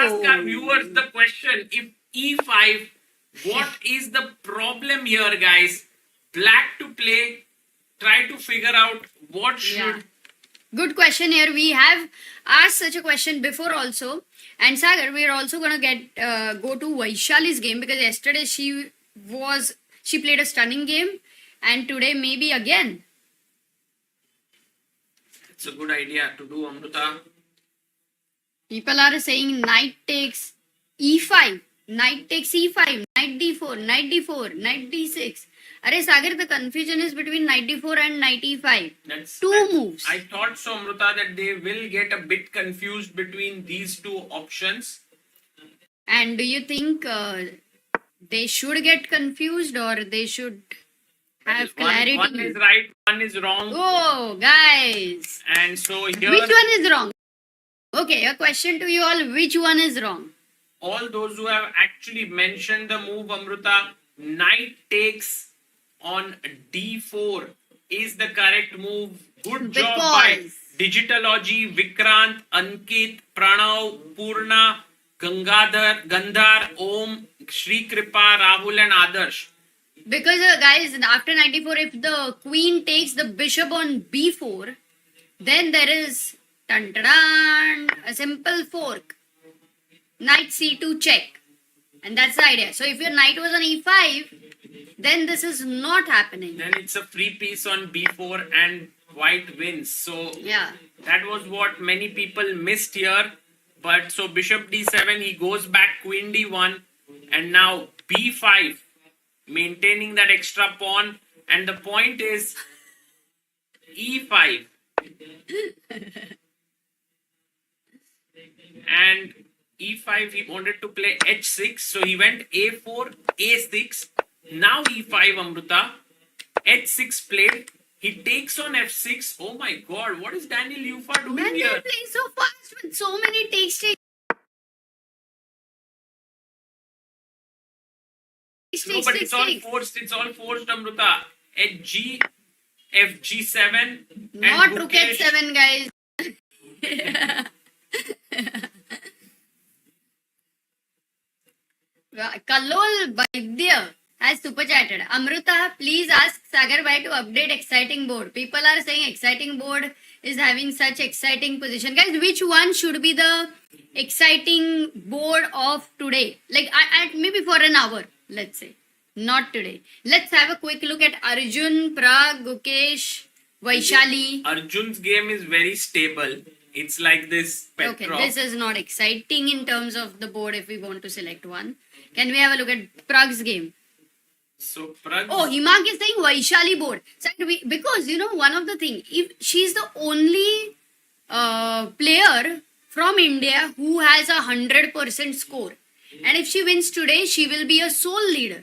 ask our viewers the question. If e5, what is the problem here, guys? Black to play. Try to figure out what should... Good question here. We have asked such a question before also. And Sagar, we are also going to go to Vaishali's game, because yesterday she played a stunning game, and today maybe again. It's a good idea to do, Amruta. People are saying knight takes e5, knight takes e5, knight d4, knight d4, knight d6. Arey Sagar, the confusion is between knight d4 and knight e5. Two moves. I thought so, Amruta, that they will get a bit confused between these two options. And do you think they should get confused, or they should have clarity? One is right, one is wrong. Oh, guys. And so here... Which one is wrong? Okay, a question to you all. Which one is wrong? All those who have actually mentioned the move, Amruta, knight takes on d4 is the correct move. Good job by Digitalogy, Vikrant, Ankit, Pranav, Purna, Gandhar, Om, Shri Kripa, Rahul and Adarsh. Because guys, after 94, if the queen takes the bishop on b4, then there is a simple fork. Knight c2 check. And that's the idea. So if your knight was on e5, then this is not happening. Then it's a free piece on b4 and white wins. So that was what many people missed here. But so bishop d7, he goes back, queen d1, and now b5, maintaining that extra pawn. And the point is e5. And e5, he wanted to play h6, so he went a4, a6. Now e5, Amruta. h6 played. He takes on f6. Oh my god, what is Daniel Yufa doing here? They're playing so fast with so many takes. No, but it's all forced. It's all forced, Amruta. hg, fg7. Not rook h7, guys. Kallol Vaidya has super chatted. Amruta, please ask Sagar Bhai to update exciting board. People are saying exciting board is having such exciting position. Guys, which one should be the exciting board of today? Like maybe for an hour, let's say. Not today. Let's have a quick look at Arjun, Pragg, Gukesh, Vaishali. Arjun's game is very stable. It's like this Petrov. Okay, this is not exciting in terms of the board if we want to select one. Can we have a look at Pragg's game? So Pragg... Oh, Himak is saying Vaishali board. Because, one of the things, if she's the only player from India who has 100% score. And if she wins today, she will be a sole leader.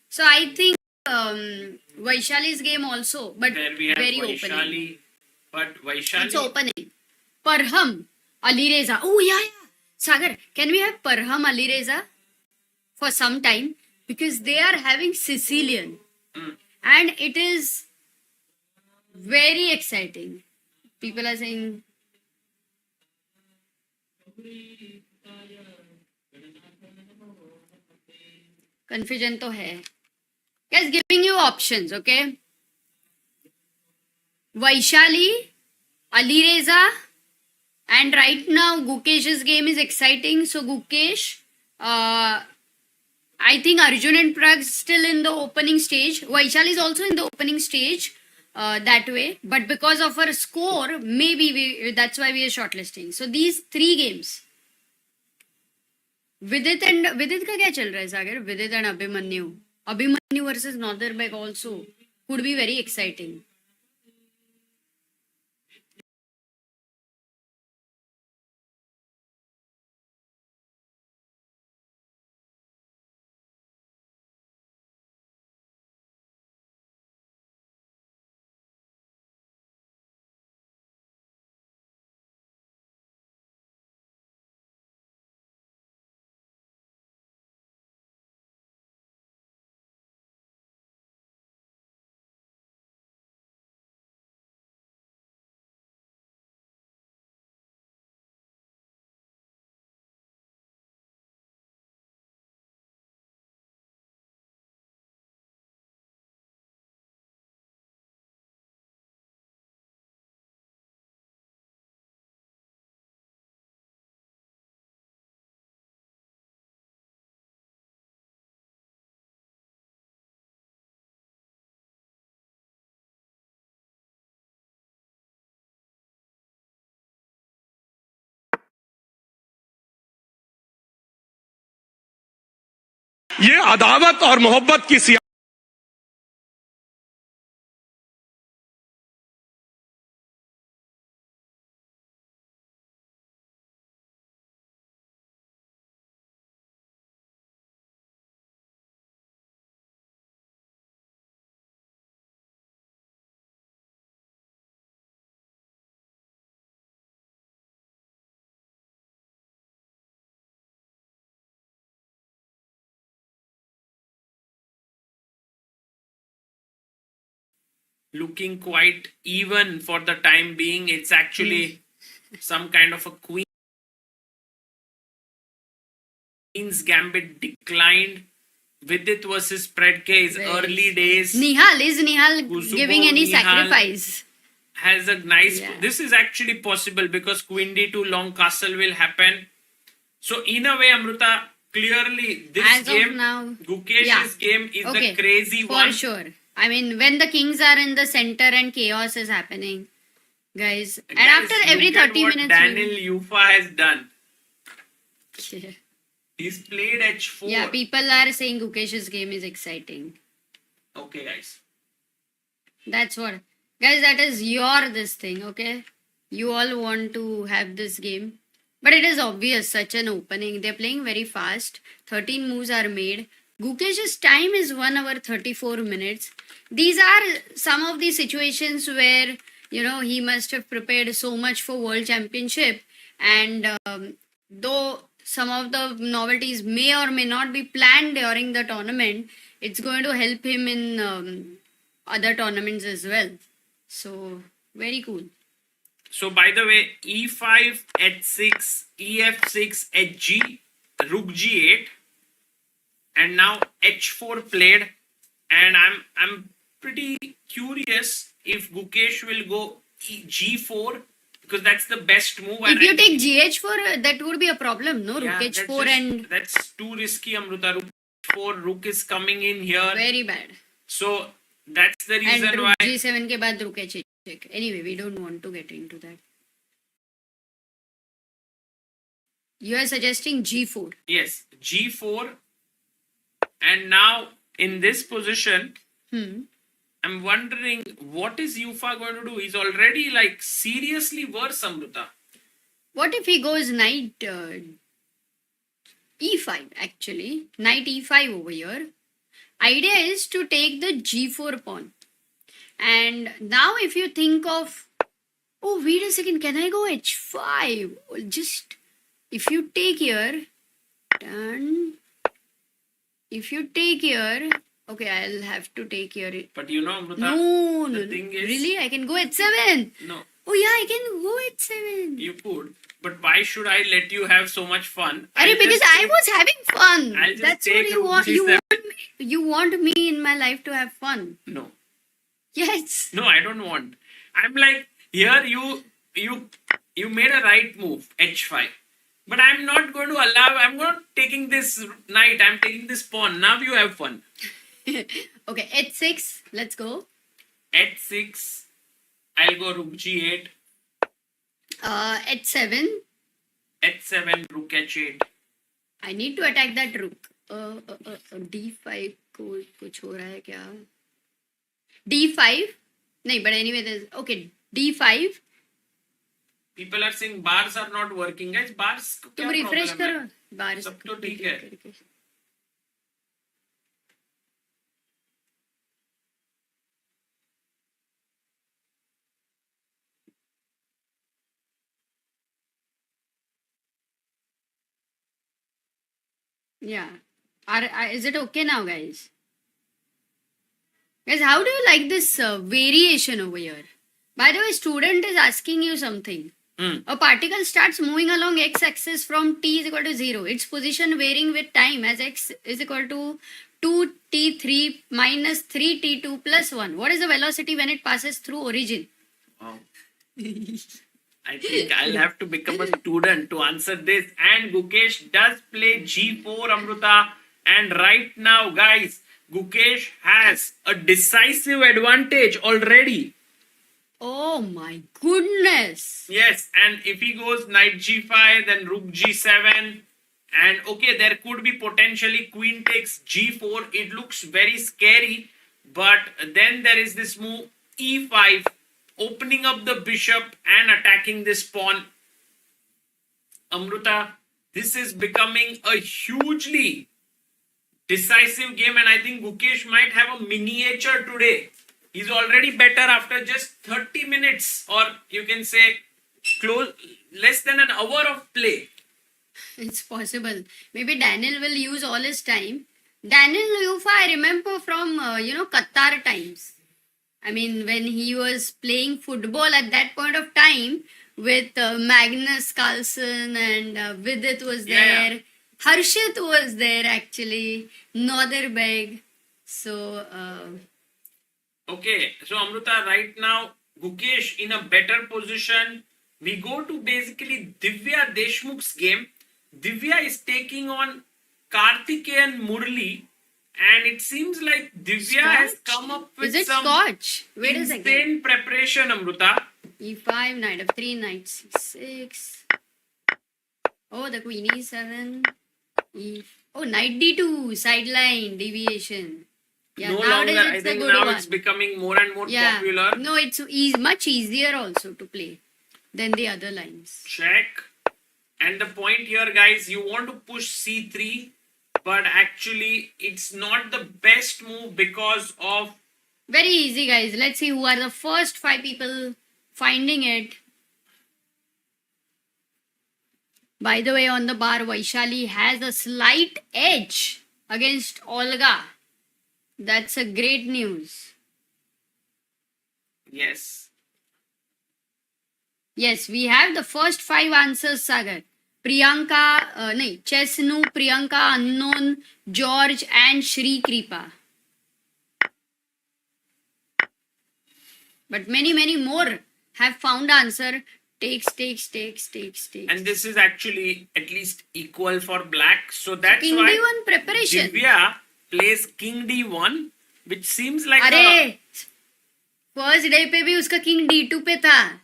So I think Vaishali's game also, but there we have very Vaishali, opening. But Vaishali... It's opening. Parham, Alireza. Oh, yeah. Sagar, can we have Parham, Alireza for some time? Because they are having Sicilian. And it is very exciting. People are saying... Confusion to hai. Guys, giving you options, okay? Vaishali, Alireza, and right now Gukesh's game is exciting. So Gukesh, I think Arjun and Pragg still in the opening stage. Vaishali is also in the opening stage that way. But because of her score, maybe that's why we are shortlisting. So these three games. Vidit का क्या चल रहा है सागर? Vidit and Abhimanyu versus Northerbeg also could be very exciting. ये अदावत और मोहब्बत की सियासत Looking quite even for the time being. It's actually some kind of a Queen's Gambit declined. Vidit versus Pragg is early days. Is Nihal giving any Nihal sacrifice? Has a nice. Yeah. This is actually possible because Queen D2 long castle will happen. So in a way, Amruta, clearly this As of game, now, Gukesh's game is the crazy for one. sure. I mean, when the kings are in the center and chaos is happening, guys. And Guys, after every look at 30 what minutes, Daniel Yufa has done. yeah. He's played H4. Yeah, people are saying Gukesh's game is exciting. Okay, guys. That's what. Guys, that is your this thing, okay? You all want to have this game. But it is obvious, such an opening. They're playing very fast. 13 moves are made. Gukesh's time is 1 hour 34 minutes. These are some of the situations where, you know, he must have prepared so much for World Championship. And though some of the novelties may or may not be planned during the tournament, it's going to help him in other tournaments as well. So, very cool. So, by the way, E5, H6, EF6, HG, Rook G8, and now H4 played. And I'm pretty curious if Gukesh will go G4 because that's the best move. If you take GH4, that would be a problem, no? Yeah, Rook H4 and that's too risky, Amruta. Rook 4, Rook is coming in here. very bad. So that's the And reason Rook why. G7 ke baad Rook H check. Anyway, we don't want to get into that. You are suggesting G4. Yes, G4. And now in this position, I'm wondering what is Yufa going to do? He's already like seriously worse, Amruta. What if he goes knight E5 actually? Knight E5 over here. Idea is to take the G4 pawn. And now if you think of, oh wait a second, can I go H5? Just, if you take here, and if you take here, okay, I'll have to take here. But you know, Amruta, No, the thing is, really? I can go H7? no, Oh yeah, I can go H7. you could. But why should I let you have so much fun? Arey, because I was having fun. I'll just That's what take you Rook want. G7. You want me in my life to have fun. No, Yes. no, I don't want. I'm like, here you made a right move, H5. But I'm not going to allow, I'm not taking this knight, I'm taking this pawn. Now you have fun. Okay, H6. Let's go. H6, I'll go Rook G8. H7. H7, Rook H8. I need to attack that rook. D5 को कुछ हो रहा है क्या? D5. नहीं, but anyway, there's okay. D5. People are saying bars are not working, guys. Bars को क्या तुम refresh problem करो. है? बार सब तो ठीक है. Yeah. Is it okay now, guys? Guys, how do you like this variation over here? By the way, student is asking you something. A particle starts moving along x-axis from t is equal to 0. Its position varying with time as x is equal to 2t3 minus 3t2 plus 1. What is the velocity when it passes through origin? Wow. I think I'll have to become a student to answer this. And Gukesh does play G4, Amruta. And right now, guys, Gukesh has a decisive advantage already. Oh my goodness. Yes, and if he goes knight G5, then Rook G7, And okay, there could be potentially queen takes g4. It looks very scary. But then there is this move e5, opening up the bishop and attacking this pawn. Amruta, this is becoming a hugely decisive game, and I think Gukesh might have a miniature today. He's already better after just 30 minutes, or you can say less than an hour of play. It's possible. Maybe Daniel will use all his time. Daniel Lufa, I remember from, Qatar times. I mean, when he was playing football at that point of time with Magnus Carlsen and Vidit was there. Yeah. Harshit was there actually. Noderbeg. So, Okay, so Amruta, right now, Gukesh in a better position. We go to basically Divya Deshmukh's game. Divya is taking on Karthikeyan Murli, and it seems like Divya has come up with is it some Scotch? Wait a second. insane preparation, Amruta. E5, knight f3, knight c6. Oh, the queen e7. Knight d2, sideline, deviation. Yeah, No nowadays longer, I it's a think good now one. it's becoming more and more Yeah. popular. No, it's much easier also to play than the other lines. Check. And the point here, guys, you want to push c3, but actually it's not the best move because of... Very easy, guys. Let's see who are the first 5 people finding it. By the way, on the bar, Vaishali has a slight edge against Olga. That's a great news. Yes. Yes, we have the first 5 answers, Sagar. Priyanka, Chesnu, Priyanka, Unknown, George and Shri Kripa. But many more have found answer. Takes. And this is actually at least equal for black. So that's King why D1 preparation. Divya plays King D1, which seems like अरे first day पे भी उसका king D2 पे था,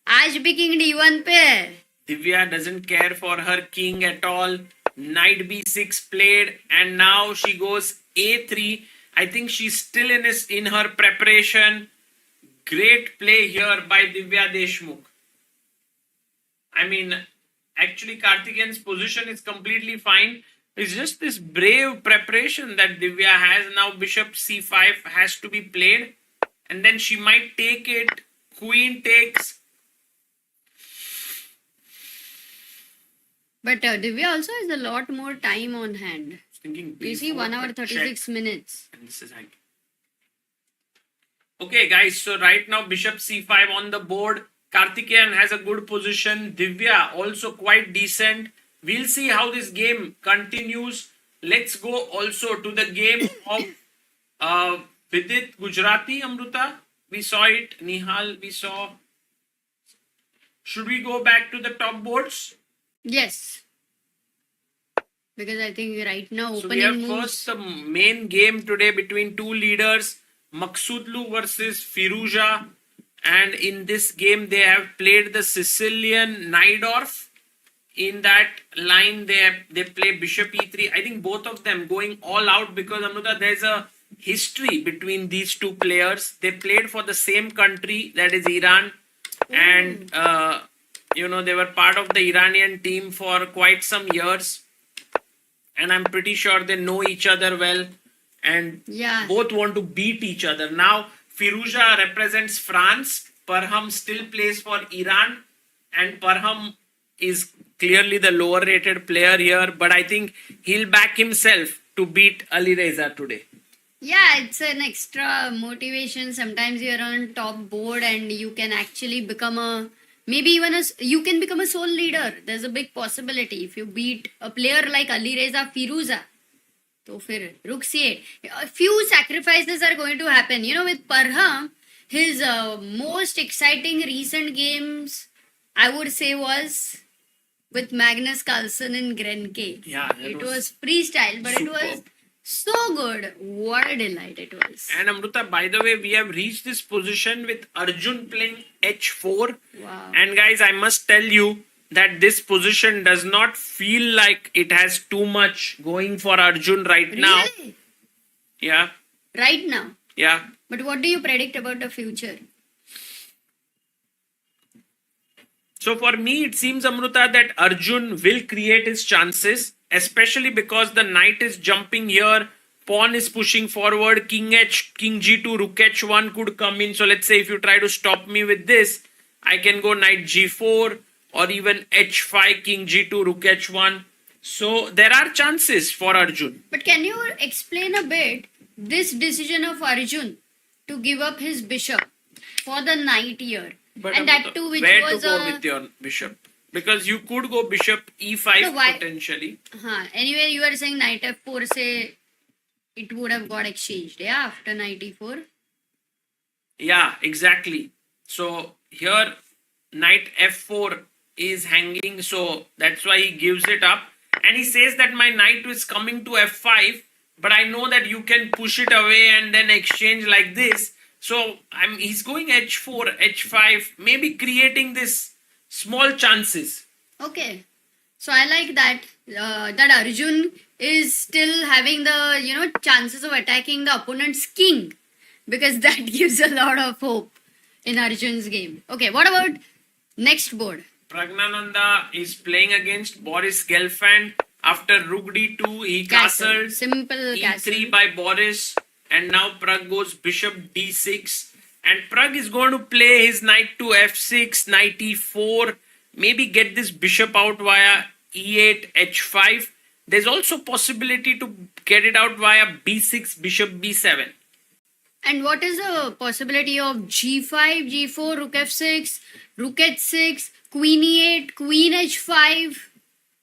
आज भी king D1 पे है. Divya doesn't care for her king at all. Knight B6 played, and now she goes A3. I think she's still in her preparation. Great play here by Divya Deshmukh. I mean, actually Karthikeyan's position is completely fine. It's just this brave preparation that Divya has. Now bishop C5 has to be played, and then she might take it. Queen takes. But Divya also has a lot more time on hand. Thinking You see, B4, 1 hour but 36 check. minutes. And this is hanging. Okay, guys. So right now, bishop c5 on the board. Karthikeyan has a good position. Divya also quite decent. We'll see how this game continues. Let's go also to the game of Vidit Gujarati, Amruta. We saw it. Nihal, we saw. Should we go back to the top boards? Yes. Because I think right now So we have opening moves. first the main game today between two leaders, Maksudlu versus Firuza. And in this game, they have played the Sicilian Najdorf. In that line, they play Bishop E3. I think both of them going all out because Amruta, there's a history between these two players. They played for the same country, that is Iran. And, they were part of the Iranian team for quite some years. And I'm pretty sure they know each other well. And Yeah. both want to beat each other. Now, Firuza represents France. Parham still plays for Iran. And Parham is clearly the lower rated player here. But I think he'll back himself to beat Ali Reza today. Yeah, it's an extra motivation. Sometimes you're on top board and you can actually become you can become a sole leader. There's a big possibility if you beat a player like Ali Reza Firuza. तो फिर रुक see, a few sacrifices are going to happen. With Parham, his most exciting recent games, I would say, was with Magnus Carlsen in Grenke. Yeah, it was freestyle, but it was superb. so good. What a delight it was. And Amruta, by the way, we have reached this position with Arjun playing H4. Wow. And guys, I must tell you, that this position does not feel like it has too much going for Arjun right now. Really? Yeah, Right now. yeah. But what do you predict about the future? So for me, it seems, Amruta, that Arjun will create his chances, especially because the knight is jumping here, pawn is pushing forward, king h, king g2, rook h1 could come in. So let's say if you try to stop me with this, I can go knight g4 or even h5, king g2, rook h1. So there are chances for Arjun. But can you explain a bit this decision of Arjun to give up his bishop for the knight here? But And Amruta, that too, which where was to go a... with your bishop? Because you could go bishop e5 No, why- potentially. Anyway, you are saying knight f4 say it would have got exchanged, yeah, after knight e4. Yeah, exactly. So here knight f4 is hanging, so that's why he gives it up. And he says that my knight is coming to f5, but I know that you can push it away and then exchange like this. So he's going h4, h5, maybe creating this small chances. Okay. So I like that that Arjun is still having the chances of attacking the opponent's king, because that gives a lot of hope in Arjun's game. Okay, what about next board? Pragnananda is playing against Boris Gelfand. After rook d2, he castles. Simple E3 castle. by Boris, and now Pragg goes bishop d6, and Pragg is going to play his knight to f6, knight e4, maybe get this bishop out via e8, h5. There's also possibility to get it out via b6, bishop b7. And what is the possibility of g5, g4, rook f6, rook h6, queen e8, queen h5?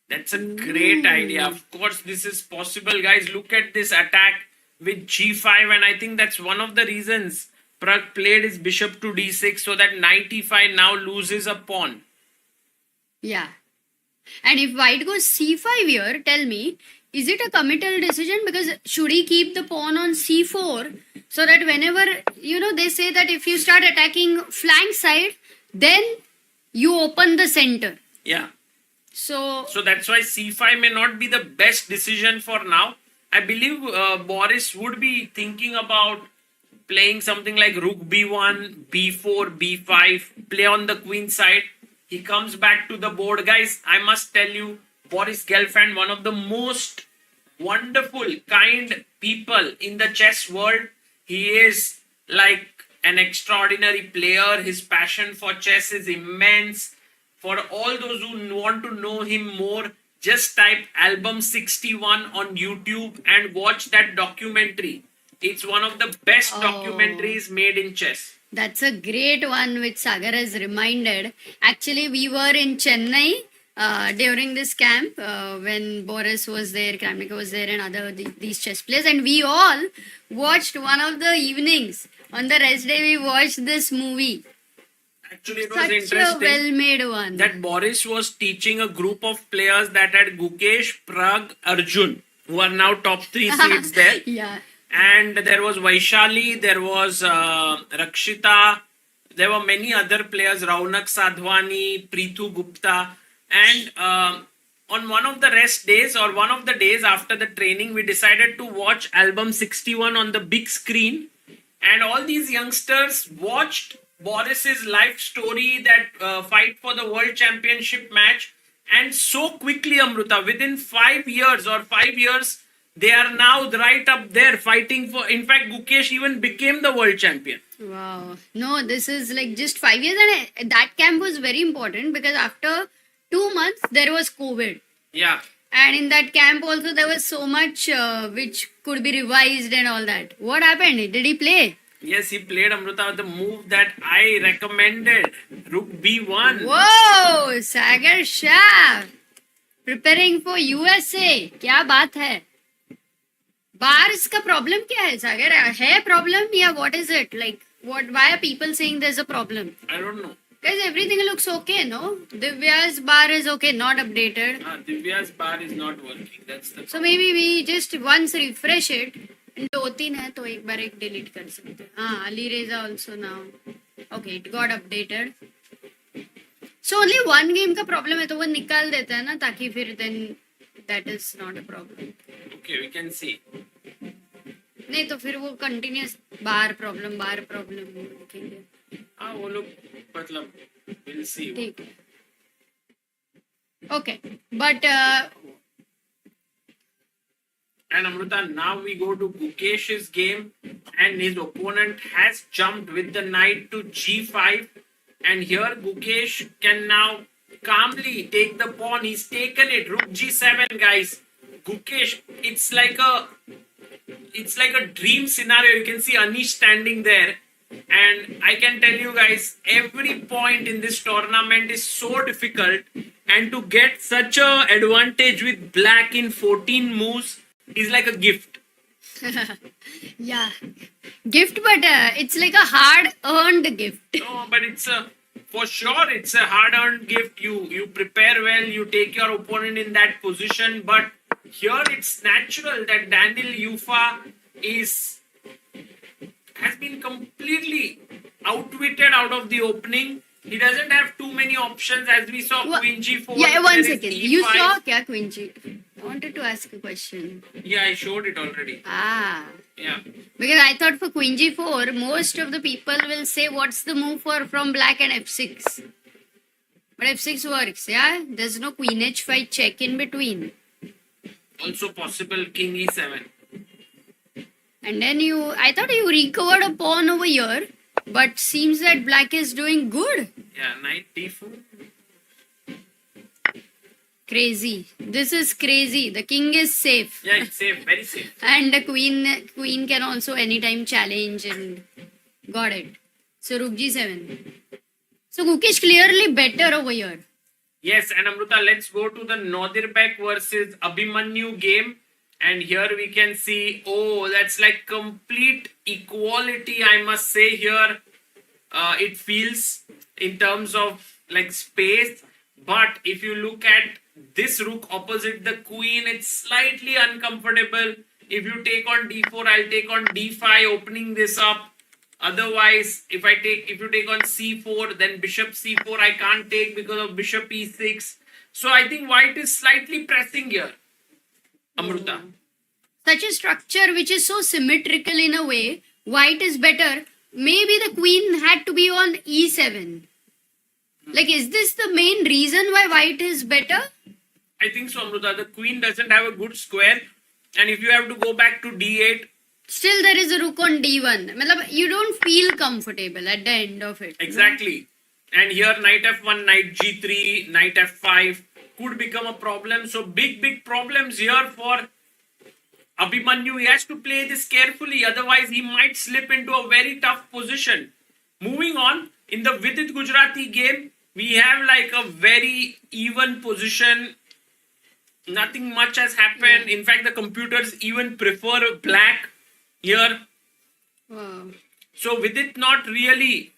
That's a great idea. Of course, this is possible, guys. Look at this attack with g5, and I think that's one of the reasons Pragg played his bishop to d6, so that knight e5 now loses a pawn. Yeah. And if white goes c5 here, tell me, is it a committal decision? Because should he keep the pawn on c4 so that whenever, they say that if you start attacking flank side, then you open the center. Yeah. So that's why c5 may not be the best decision for now. I believe Boris would be thinking about playing something like rook b1, b4, b5, play on the queen side. He comes back to the board. Guys, I must tell you, Boris Gelfand, one of the most wonderful, kind people in the chess world. He is like an extraordinary player. His passion for chess is immense. For all those who want to know him more, just type Album 61 on YouTube and watch that documentary. It's one of the best documentaries made in chess. that's a great one which Sagar has reminded. Actually, we were in Chennai during this camp when Boris was there, Kramnik was there, and these chess players, and we all watched one of the evenings. On the rest day, we watched this movie. Actually, it was Such a interesting well-made one. that Boris was teaching a group of players that had Gukesh, Pragg, Arjun, who are now top 3 seeds there. Yeah. And there was Vaishali, there was Rakshita, there were many other players, Raunak Sadhwani, Preethu Gupta. And on one of the rest days or one of the days after the training, we decided to watch Album 61 on the big screen. And all these youngsters watched Boris's life story, that fight for the world championship match. And so quickly, Amruta, within 5 years, they are now right up there fighting for. In fact, Gukesh even became the world champion. Wow. No, this is like just 5 years, and that camp was very important because after 2 months there was COVID. Yeah. And in that camp also there was so much which could be revised and all that. What happened? Did he play? Yes, he played, Amruta, the move that I recommended, Rook B1. Whoa! Sagar Shah! Preparing for USA. क्या बात है? Bars का problem क्या है, Sagar? है problem या what is it? Like, why are people saying there's a problem? I don't know. Guys, everything looks okay, no? Divya's bar is okay, not updated. Divya's bar is not working. That's the So maybe we just once refresh it. 2-3 है तो एक बार एक delete कर सकते हैं. Ali Reza also now. Okay, it got updated. So only one game का problem है तो वो निकाल देता है ना ताकि फिर then that is not a problem. Okay, we can see. नहीं तो फिर वो continuous बार problem लिखेंगे. हाँ वो लोग मतलब we'll see. ठीक है. Okay, but And Amruta, now we go to Gukesh's game, and his opponent has jumped with the knight to g5, and here Gukesh can now calmly take the pawn. He's taken it. Rook g7, guys. Gukesh, it's like a dream scenario. You can see Anish standing there, and I can tell you guys, every point in this tournament is so difficult, and to get such a advantage with black in 14 moves is like a gift. yeah, gift, but it's like a hard-earned gift. No, but it's for sure it's a hard-earned gift. You prepare well, you take your opponent in that position, but here it's natural that Daniel Yufa has been completely outwitted out of the opening. He doesn't have too many options, as we saw Queen G4. Yeah, one there is second. E5. You saw kya Queen G? I wanted to ask a question. Yeah, I showed it already. Ah. Yeah. Because I thought for Queen G4, most of the people will say what's the move from black and F6. But F6 works, yeah? There's no Queen H5 check in between. Also possible King E7. And then I thought you recovered a pawn over here, but seems that black is doing good. Yeah, Knight D4. Crazy. This is crazy. The king is safe. Yeah, it's safe, very safe. And the queen can also anytime challenge and got it. So Rook G7. So Gukesh clearly better over here. Yes, and Amruta, let's go to the Nodirbek versus Abhimanyu game. And here we can see, oh, that's like complete equality, I must say here. It feels in terms of like space. But if you look at this rook opposite the queen, it's slightly uncomfortable. If you take on d4, I'll take on d5, opening this up. Otherwise, if you take on c4, then bishop c4 I can't take because of bishop e6. So I think white is slightly pressing here. Amruta. Such a structure which is so symmetrical in a way, white is better. Maybe the queen had to be on e7. Like, is this the main reason why white is better? I think so, Amruta. The queen doesn't have a good square. And if you have to go back to d8, still there is a rook on d1. Matlab, you don't feel comfortable at the end of it. exactly. And here knight f1, knight g3, knight f5 could become a problem. So big problems here for Abhimanyu. He has to play this carefully. Otherwise, he might slip into a very tough position. Moving on, in the Vidit Gujarati game, we have like a very even position. Nothing much has happened. In fact, the computers even prefer black here. Wow. So with it not really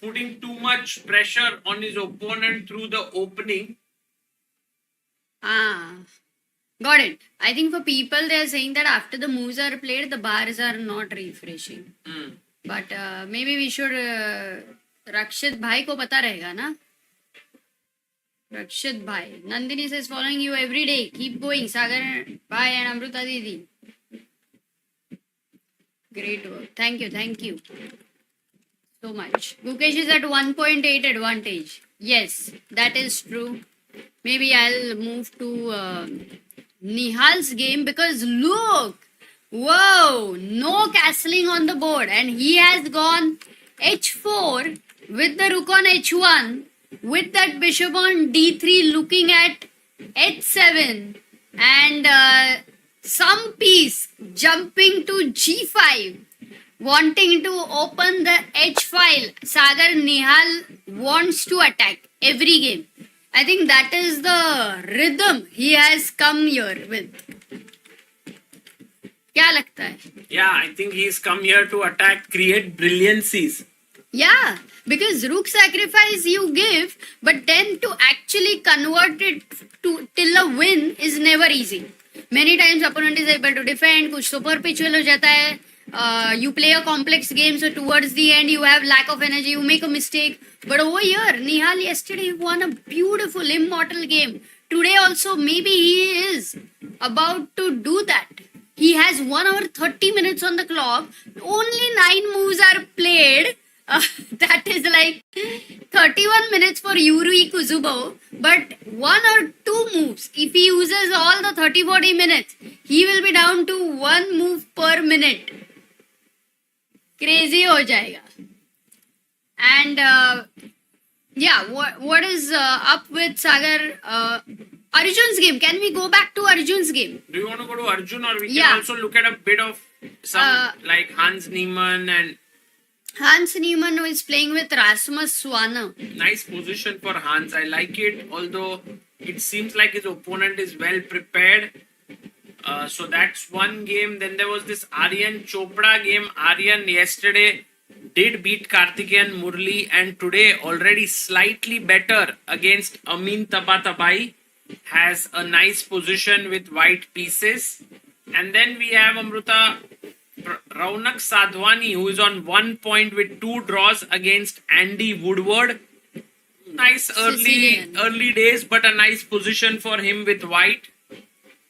putting too much pressure on his opponent through the opening. Got it. I think for people, they are saying that after the moves are played, the bars are not refreshing. But maybe we should... Rakshit Bhai ko pata rahega na? Rakshit Bhai. Nandini says following you every day. Keep going. Sagar Bhai and Amruta Didi. Great work. Thank you. So much. Gukesh is at 1.8 advantage. Yes, that is true. Maybe I'll move to Nihal's game because look, whoa, no castling on the board, and he has gone h4 with the rook on h1 with that bishop on d3 looking at h7 and some piece jumping to g5 wanting to open the h file. Sagar Nihal wants to attack every game. I think that is the rhythm he has come here with. क्या लगता है? Yeah, I think he's come here to attack, create brilliancies. Yeah, because rook sacrifice you give, but then to actually convert it to till a win is never easy. Many times opponent is able to defend, कुछ तो perpetual हो जाता है, You play a complex game, so towards the end you have lack of energy, you make a mistake. But over here, Nihal yesterday won a beautiful immortal game. Today also, maybe he is about to do that. He has 1 hour 30 minutes on the clock. Only 9 moves are played. That is like 31 minutes for Yuri Kuzubo. But 1 or 2 moves, if he uses all the 30-40 minutes, he will be down to 1 move per minute. Crazy ho jayega. And yeah, what is up with Sagar? Arjun's game. Can we go back to Arjun's game? Do you want to go to Arjun, or we Yeah. can also look at a bit of some like Hans Niemann and Hans Niemann is playing with Rasmus Swana. nice position for Hans. I like it, although it seems like his opponent is well prepared. So that's one game. Then there was this Aryan Chopra game. Aryan yesterday did beat Karthikeyan Murli, and today already slightly better against Amin Tabatabai. Has a nice position with white pieces. And then we have Amruta Raunak Sadhwani, who is on 1 point with 2 draws against Andy Woodward. Nice Sicilian. early days, but a nice position for him with white.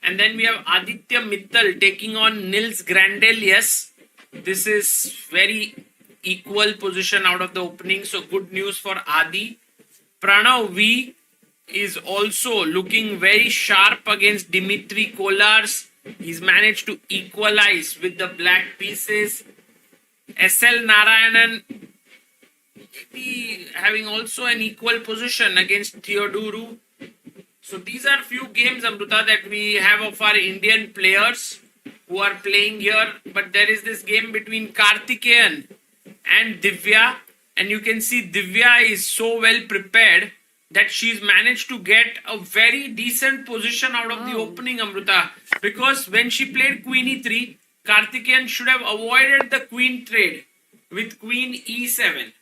And then we have Aditya Mittal taking on Nils Grandelius. This is very equal position out of the opening, so good news for Adi. Pranav V is also looking very sharp against Dimitri Kolars. He's managed to equalize with the black pieces. SL Narayanan maybe having also an equal position against Theoduru. So these are few games, Amruta, that we have of our Indian players who are playing here. But there is this game between Karthikeyan and Divya. And you can see Divya is so well prepared that she's managed to get a very decent position out of the opening, Amruta. Because when she played Queen E3, Karthikeyan should have avoided the Queen trade with Queen E7.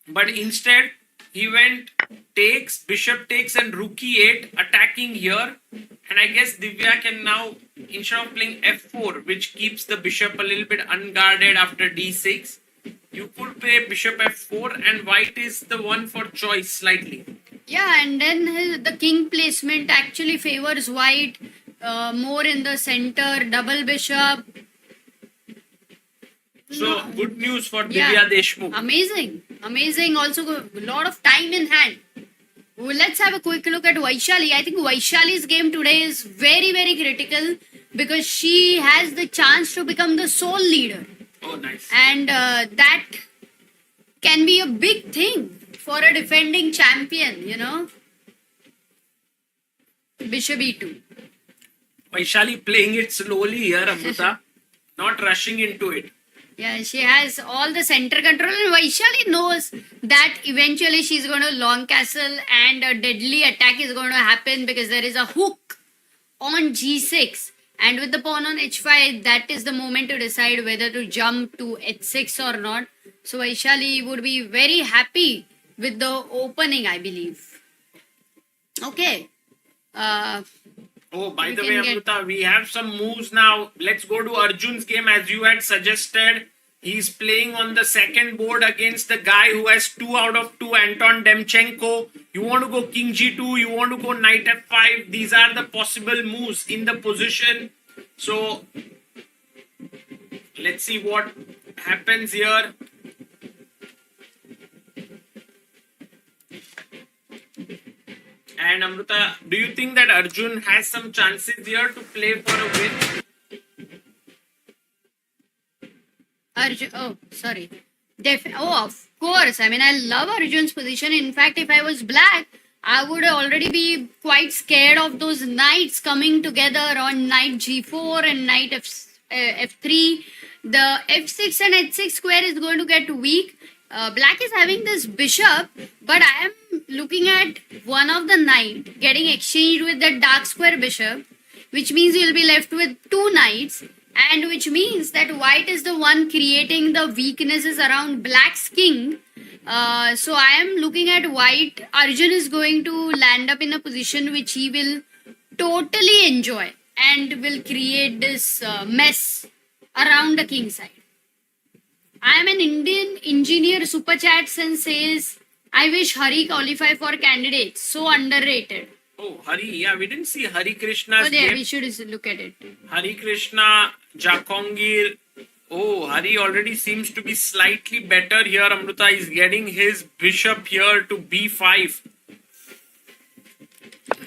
But instead, he went takes, bishop takes and rook e8, attacking here. And I guess Divya can now, instead of playing f4, which keeps the bishop a little bit unguarded after d6, you could play bishop f4, and white is the one for choice slightly. Yeah, and then the king placement actually favors white more in the center, double bishop. So good news for Yeah. Divya Deshmukh. Amazing. Also, a lot of time in hand. Well, let's have a quick look at Vaishali. I think Vaishali's game today is very, very critical because she has the chance to become the sole leader. Oh, nice. And that can be a big thing for a defending champion, you know. Bishop e2. Vaishali playing it slowly here, Amruta. Not rushing into it. Yeah, she has all the center control, and Vaishali knows that eventually she's going to long castle and a deadly attack is going to happen because there is a hook on g6, and with the pawn on h5, that is the moment to decide whether to jump to h6 or not. So Vaishali would be very happy with the opening, I believe. Okay. Oh, by We the way, can get- Amruta, we have some moves now. Let's go to Arjun's game as you had suggested. He's playing on the second board against the guy who has 2 out of 2, Anton Demchenko. You want to go king g2, you want to go knight f5. These are the possible moves in the position. So, let's see what happens here. And Amruta, do you think that Arjun has some chances here to play for a win? Arjun, oh, sorry. Of course. I mean, I love Arjun's position. In fact, if I was black, I would already be quite scared of those knights coming together on knight g4 and knight f3. The f6 and h6 square is going to get weak. Black is having this bishop, but I am looking at one of the knight getting exchanged with the dark square bishop, which means you'll be left with 2 knights, and which means that white is the one creating the weaknesses around black's king. So I am looking at white. Arjun is going to land up in a position which he will totally enjoy and will create this mess around the king side. I am an Indian engineer super chats and says, I wish Hari qualify for candidates. So underrated. Oh, Hari. Yeah, we didn't see Hari Krishna's Oh, yeah, game. we should look at it. Hari Krishna, Jakongir. Oh, Hari already seems to be slightly better here. Amruta is getting his bishop here to b5.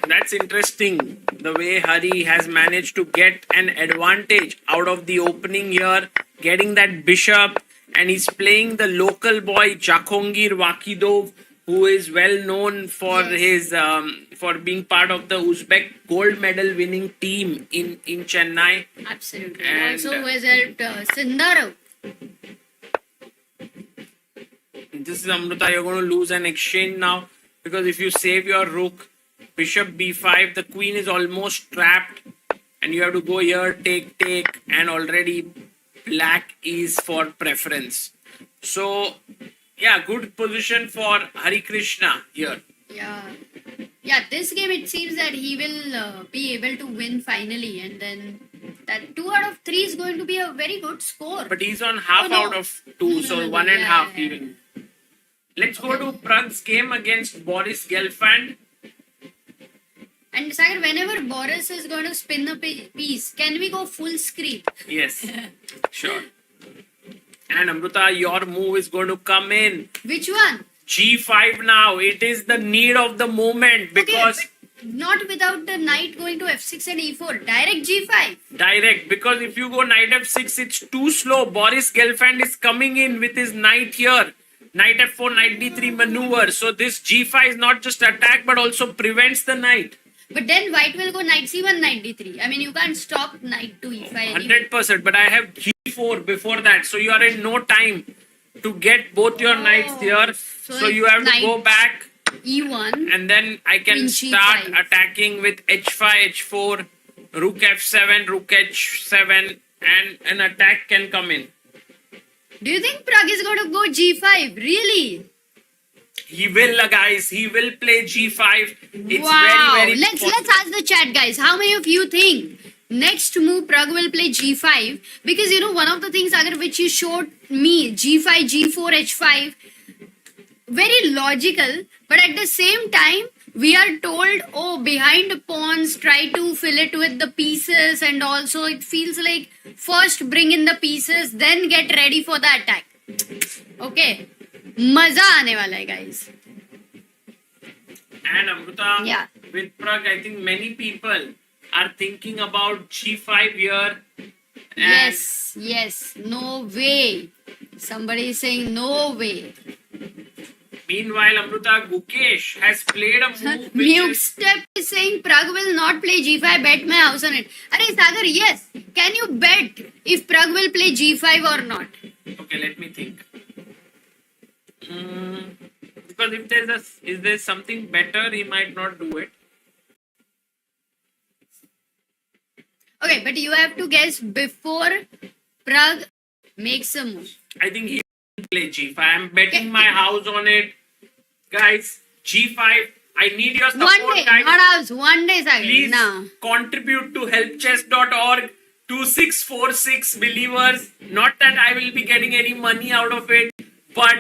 That's interesting. The way Hari has managed to get an advantage out of the opening here, getting that bishop, and he's playing the local boy Jakongir Vakidov, who is well known for his for being part of the Uzbek gold medal winning team in Chennai. Absolutely. And Also, who has helped Sundarav. This is Amruta. You're going to lose an exchange now because if you save your rook, bishop b5, the queen is almost trapped, and you have to go here, take, and already black is for preference. So, yeah, good position for Hari Krishna here. Yeah, this game it seems that he will be able to win finally, and then that 2 out of 3 is going to be a very good score. But he's on half Oh, no. out of 2, so No, one and a half yeah. even. Let's go to Pragg's game against Boris Gelfand. And Sagar, whenever Boris is going to spin a piece, can we go full screen? Yes, sure. And Amruta, your move is going to come in. Which one? G5 now. It is the need of the moment because Okay, but not without the knight going to f6 and e4. Direct g5. direct. Because if you go knight f6, it's too slow. Boris Gelfand is coming in with his knight here. Knight f4, knight d3 maneuver. So this g5 is not just attack but also prevents the knight. But then white will go knight c1, knight d3. I mean, you can't stop knight to e5. anyway. 100%. But I have g4 before that. So you are in no time to get both your knights here. So you have to go back. e1. And then I can Queen start G5. attacking with h5, h4, rook f7, rook h7, and an attack can come in. Do you think Pragg is going to go g5? Really? He will, guys. He will play g5. It's Wow. very, very Let's possible. ask the chat, guys. How many of you think next move Pragg will play g5? Because you know one of the things Agar which you showed me, g5, g4, h5, very logical, but at the same time we are told, oh, behind pawns, try to fill it with the pieces, and also it feels like first bring in the pieces, then get ready for the attack. Okay, maza aane wala hai, guys. And Amruta, Yeah. with Pragg, I think many people are thinking about g5 here. And Yes, no way. Somebody is saying no way. meanwhile, Amruta, Gukesh has played a move which Mute is Step is saying Pragg will not play g5, bet my house on it. Arey Sagar, yes. Can you bet if Pragg will play g5 or not? okay. Let me think. Because if there's something better, he might not do it. Okay, but you have to guess before Pragg makes a move. I think he will play g5. I'm betting my house on it. Guys, g5. I need your support, One day, guys. not house, one day, Sagar. Please No. contribute to helpchess.org. 2646 believers. Not that I will be getting any money out of it, but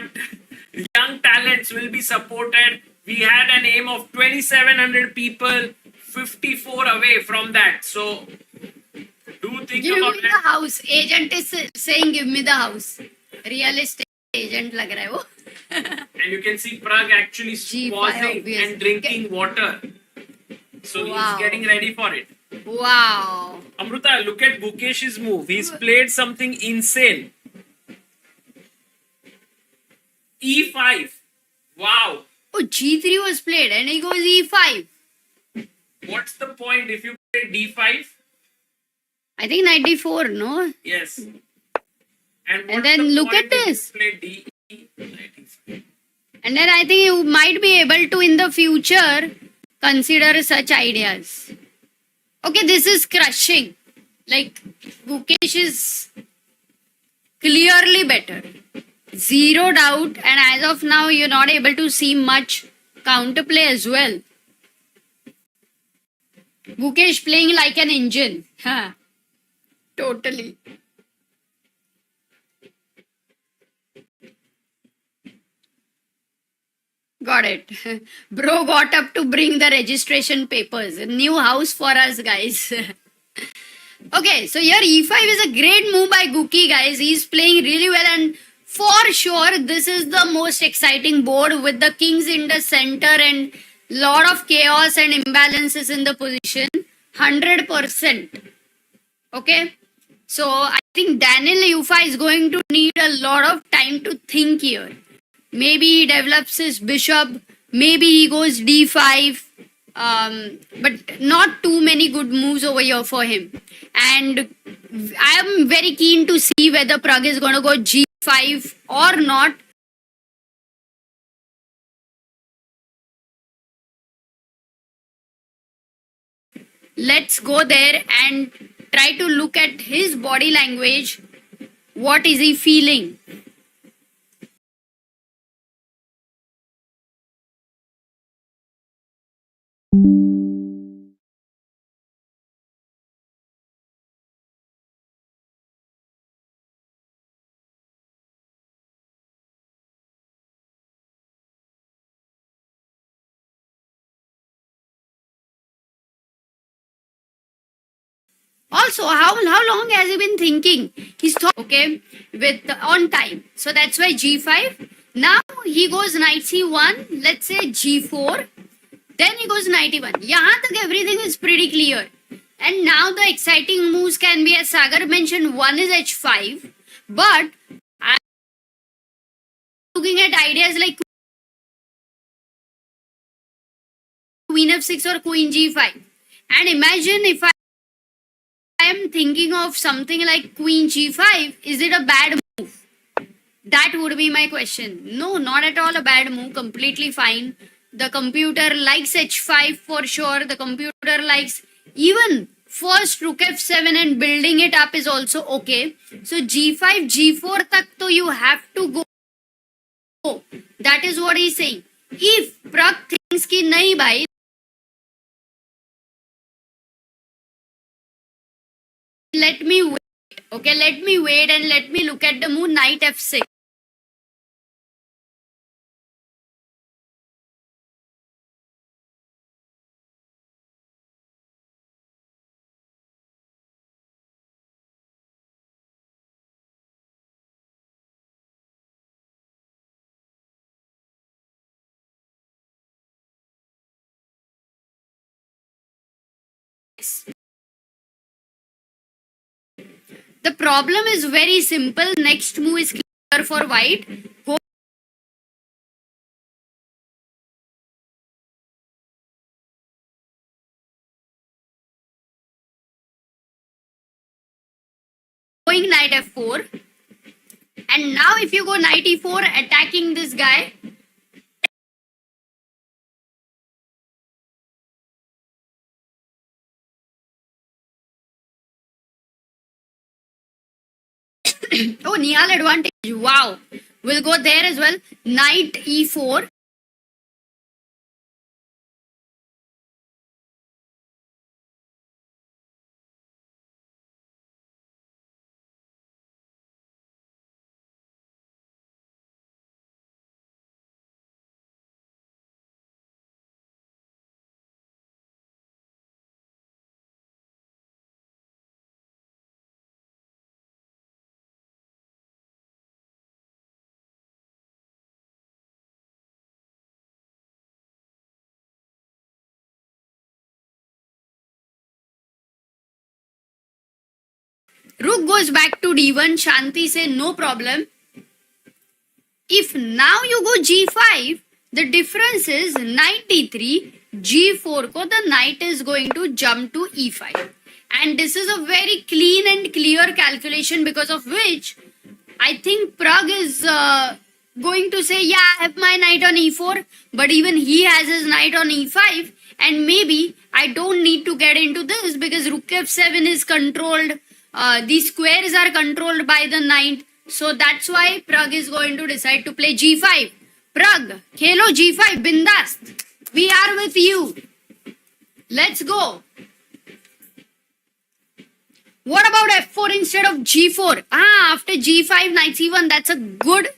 young talents will be supported. We had an aim of 2,700 people, 54 away from that. So, do think Give about me the it. house. Agent is saying give me the house. Real estate agent lag raha hai wo. And you can see Pragg actually G5 pausing obvious. and drinking water. So, Wow. he's getting ready for it. Wow. Amruta, look at Gukesh's move. He's played something insane. E5. Wow. Oh, g3 was played and he goes e5. What's the point if you play D5? I think knight d4, no? Yes. And what's then the look point at if this. you play D? Knight E5. And then I think you might be able to in the future consider such ideas. Okay, this is crushing. Like, Gukesh is clearly better. Zero doubt. And as of now, you're not able to see much counterplay as well. Gukesh playing like an engine. Totally. Got it. Bro got up to bring the registration papers. New house for us, guys. Okay, so here e5 is a great move by Guki, guys. He's playing really well, and for sure this is the most exciting board with the kings in the center and lot of chaos and imbalances in the position. 100%. Okay, so I think Daniel Ufa is going to need a lot of time to think here. Maybe he develops his bishop, maybe he goes d5, but not too many good moves over here for him. And I am very keen to see whether Pragg is going to go g5 or not. Let's go there and try to look at his body language. What is he feeling? Also, how long has he been thinking? He's thought, okay, with on time. So that's why g5. Now he goes knight c1. Let's say g4. Then he goes knight e1. Yahan tak everything is pretty clear. And now the exciting moves can be, as Sagar mentioned, one is h5. But I'm looking at ideas like queen f6 or queen g5. And imagine if I am thinking of something like queen g5, is it a bad move? That would be my question. No, not at all a bad move. Completely fine. The computer likes h5 for sure. The computer likes even first rook f7 and building it up is also okay. So g5, g4 tak to you have to go. That is what he's saying. If Pragg thinks ki nahi bhai, let me wait. Okay, let me wait and let me look at the move knight f6. The problem is very simple. Next move is clear for white. Going knight f4. And now if you go knight e4 attacking this guy, oh, Nihal advantage. Wow. We'll go there as well. Knight e4. Rook goes back to d1. Shanti say no problem. If now you go g5, the difference is knight d3, g4 ko the knight is going to jump to e5. And this is a very clean and clear calculation, because of which I think Pragg is going to say, yeah, I have my knight on e4, but even he has his knight on e5, and maybe I don't need to get into this because rook f7 is controlled. These squares are controlled by the knight. So that's why Pragg is going to decide to play g5. Pragg, khelo g5, bindast. We are with you. Let's go. What about f4 instead of g4? After g5, knight c1, that's a good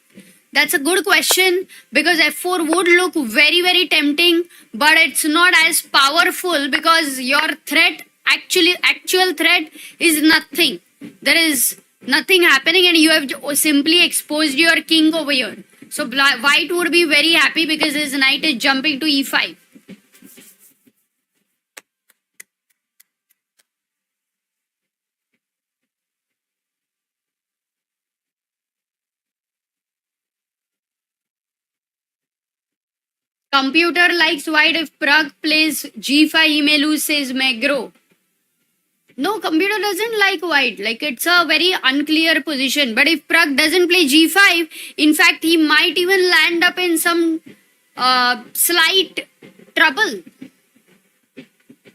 That's a good question because f4 would look very, very tempting, but it's not as powerful because your threat, actual threat is nothing. There is nothing happening and you have simply exposed your king over here. So white would be very happy because his knight is jumping to e5. Computer likes white. If Pragg plays g5, he may lose, says Megro. No, computer doesn't like white. Like, it's a very unclear position. But if Pragg doesn't play g5, in fact, he might even land up in some slight trouble.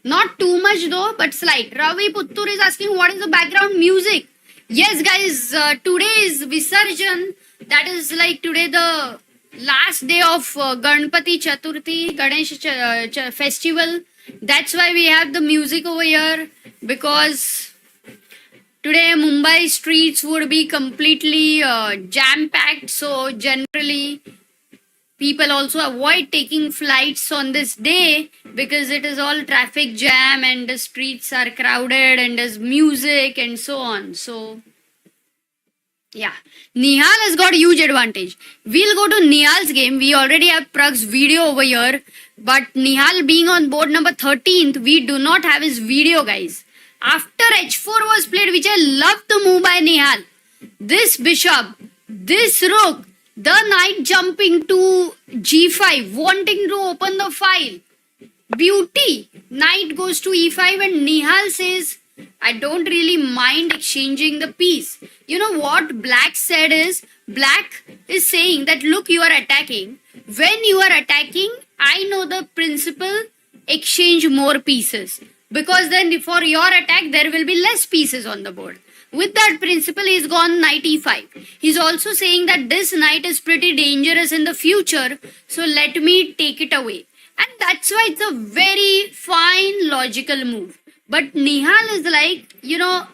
Not too much though, but slight. Ravi Puttur is asking what is the background music. Yes, guys, today is Visarjan. That is like today the last day of Ganpati Chaturthi, Ganesh festival. That's why we have the music over here, because today Mumbai streets would be completely jam-packed. So generally, people also avoid taking flights on this day because it is all traffic jam and the streets are crowded and there's music and so on. So yeah, Nihal has got huge advantage. We'll go to Nihal's game. We already have Pragg's video over here. But Nihal being on board number 13th, we do not have his video, guys. After h4 was played, which I love the move by Nihal. This bishop, this rook, the knight jumping to g5, wanting to open the file. Beauty. Knight goes to e5 and Nihal says, I don't really mind exchanging the piece. You know what Black said is, Black is saying that look, you are attacking. When you are attacking, I know the principle, exchange more pieces. Because then for your attack, there will be less pieces on the board. With that principle, he's gone knight e5. He's also saying that this knight is pretty dangerous in the future, so let me take it away. And that's why it's a very fine logical move. But Nihal is like, you know,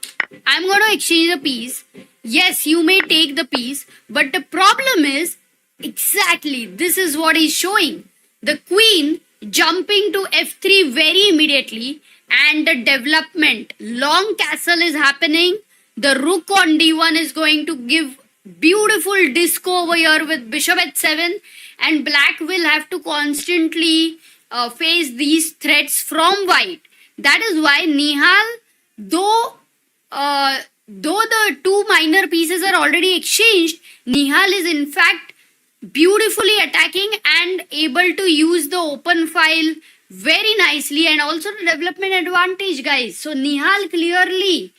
I'm going to exchange the piece. Yes, you may take the piece, but the problem is, exactly, this is what he's showing. The queen jumping to f3 very immediately, and the development. Long castle is happening. The rook on d1 is going to give beautiful disco over here with bishop h7, and Black will have to constantly face these threats from white. That is why Nihal, though the two minor pieces are already exchanged, Nihal is in fact beautifully attacking and able to use the open file very nicely, and also the development advantage, guys. So Nihal clearly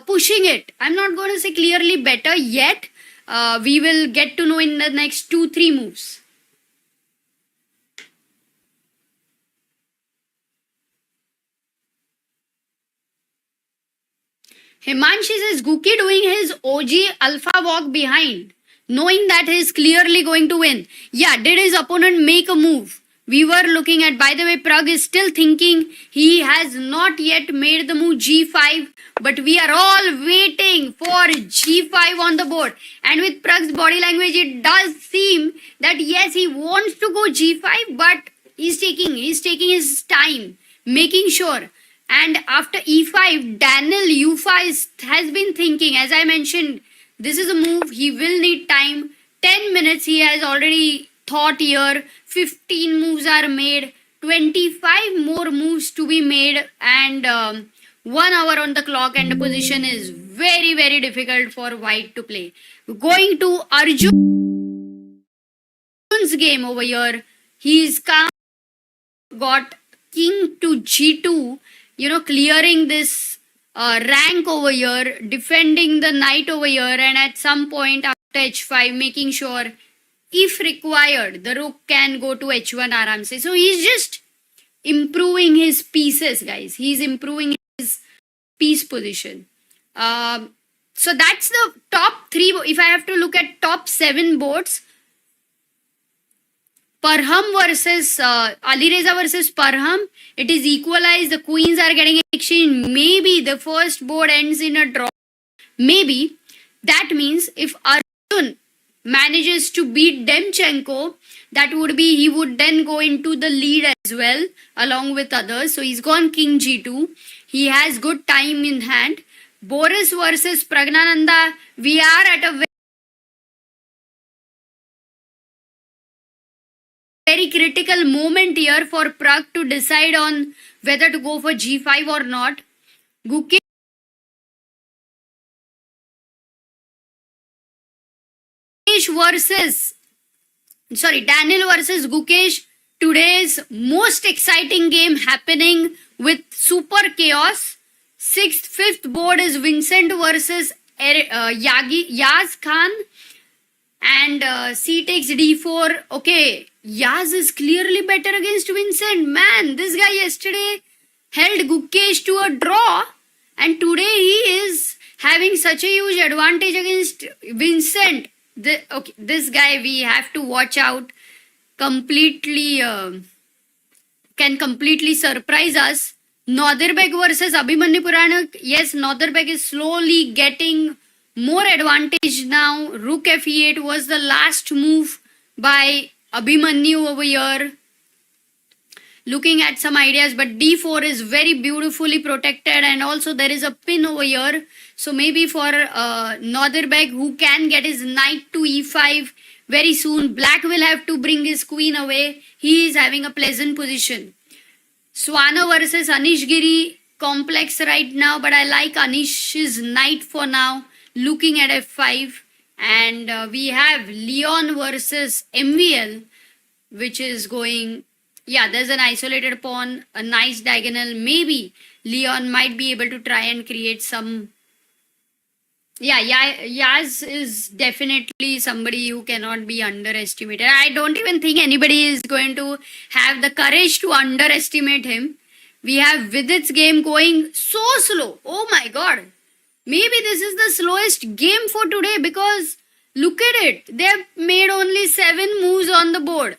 pushing it. I'm not going to say clearly better yet. We will get to know in the next 2-3 moves. Himanshi says Guki doing his OG alpha walk behind, knowing that he is clearly going to win. Yeah, did his opponent make a move? We were looking at, by the way, Pragg is still thinking. He has not yet made the move g5, but we are all waiting for g5 on the board. And with Pragg's body language, it does seem that yes, he wants to go g5, but he's taking his time, making sure. And after e5, Daniel Ufa has been thinking, as I mentioned, this is a move, he will need time. 10 minutes he has already thought here. 15 moves are made. 25 more moves to be made. And 1 hour on the clock, and the position is very, very difficult for white to play. Going to Arjun's game over here. He's got king to g2. You know, clearing this rank over here, defending the knight over here, and at some point after h5, making sure, if required, the rook can go to h1 aram se. So he's just improving his pieces, guys. He's improving his piece position. So that's the top 3. If I have to look at top 7 boards, Parham versus Alireza versus Parham, it is equalized. The queens are getting exchanged. Maybe the first board ends in a draw. Maybe. That means if Arjun manages to beat Demchenko, that would be, he would then go into the lead as well along with others. So he's gone king g2. He has good time in hand. Boris versus Pragnananda. We are at a very critical moment here for Pragg to decide on whether to go for g5 or not. Gukesh Daniel versus Gukesh. Today's most exciting game happening with super chaos. Fifth board is Vincent versus Yaz Khan. And C takes d4. Okay, Yaz is clearly better against Vincent. Man, this guy yesterday held Gukesh to a draw. And today he is having such a huge advantage against Vincent. This guy we have to watch out. Completely can completely surprise us. Northerbeg versus Abhimanyu Puranak. Yes, Northerbeg is slowly getting more advantage now. Rook f8 was the last move by Abhimanyu over here. Looking at some ideas, but d4 is very beautifully protected, and also there is a pin over here. So maybe for Northerbeg, who can get his knight to e5 very soon. Black will have to bring his queen away. He is having a pleasant position. Swana versus Anish Giri. Complex right now, but I like Anish's knight for now. Looking at f5. And we have Leon versus MVL, which is going... Yeah, there's an isolated pawn, a nice diagonal. Maybe Leon might be able to try and create some... Yeah, Yaz is definitely somebody who cannot be underestimated. I don't even think anybody is going to have the courage to underestimate him. We have Vidit's game going so slow. Oh my god. Maybe this is the slowest game for today, because look at it. They have made only 7 moves on the board.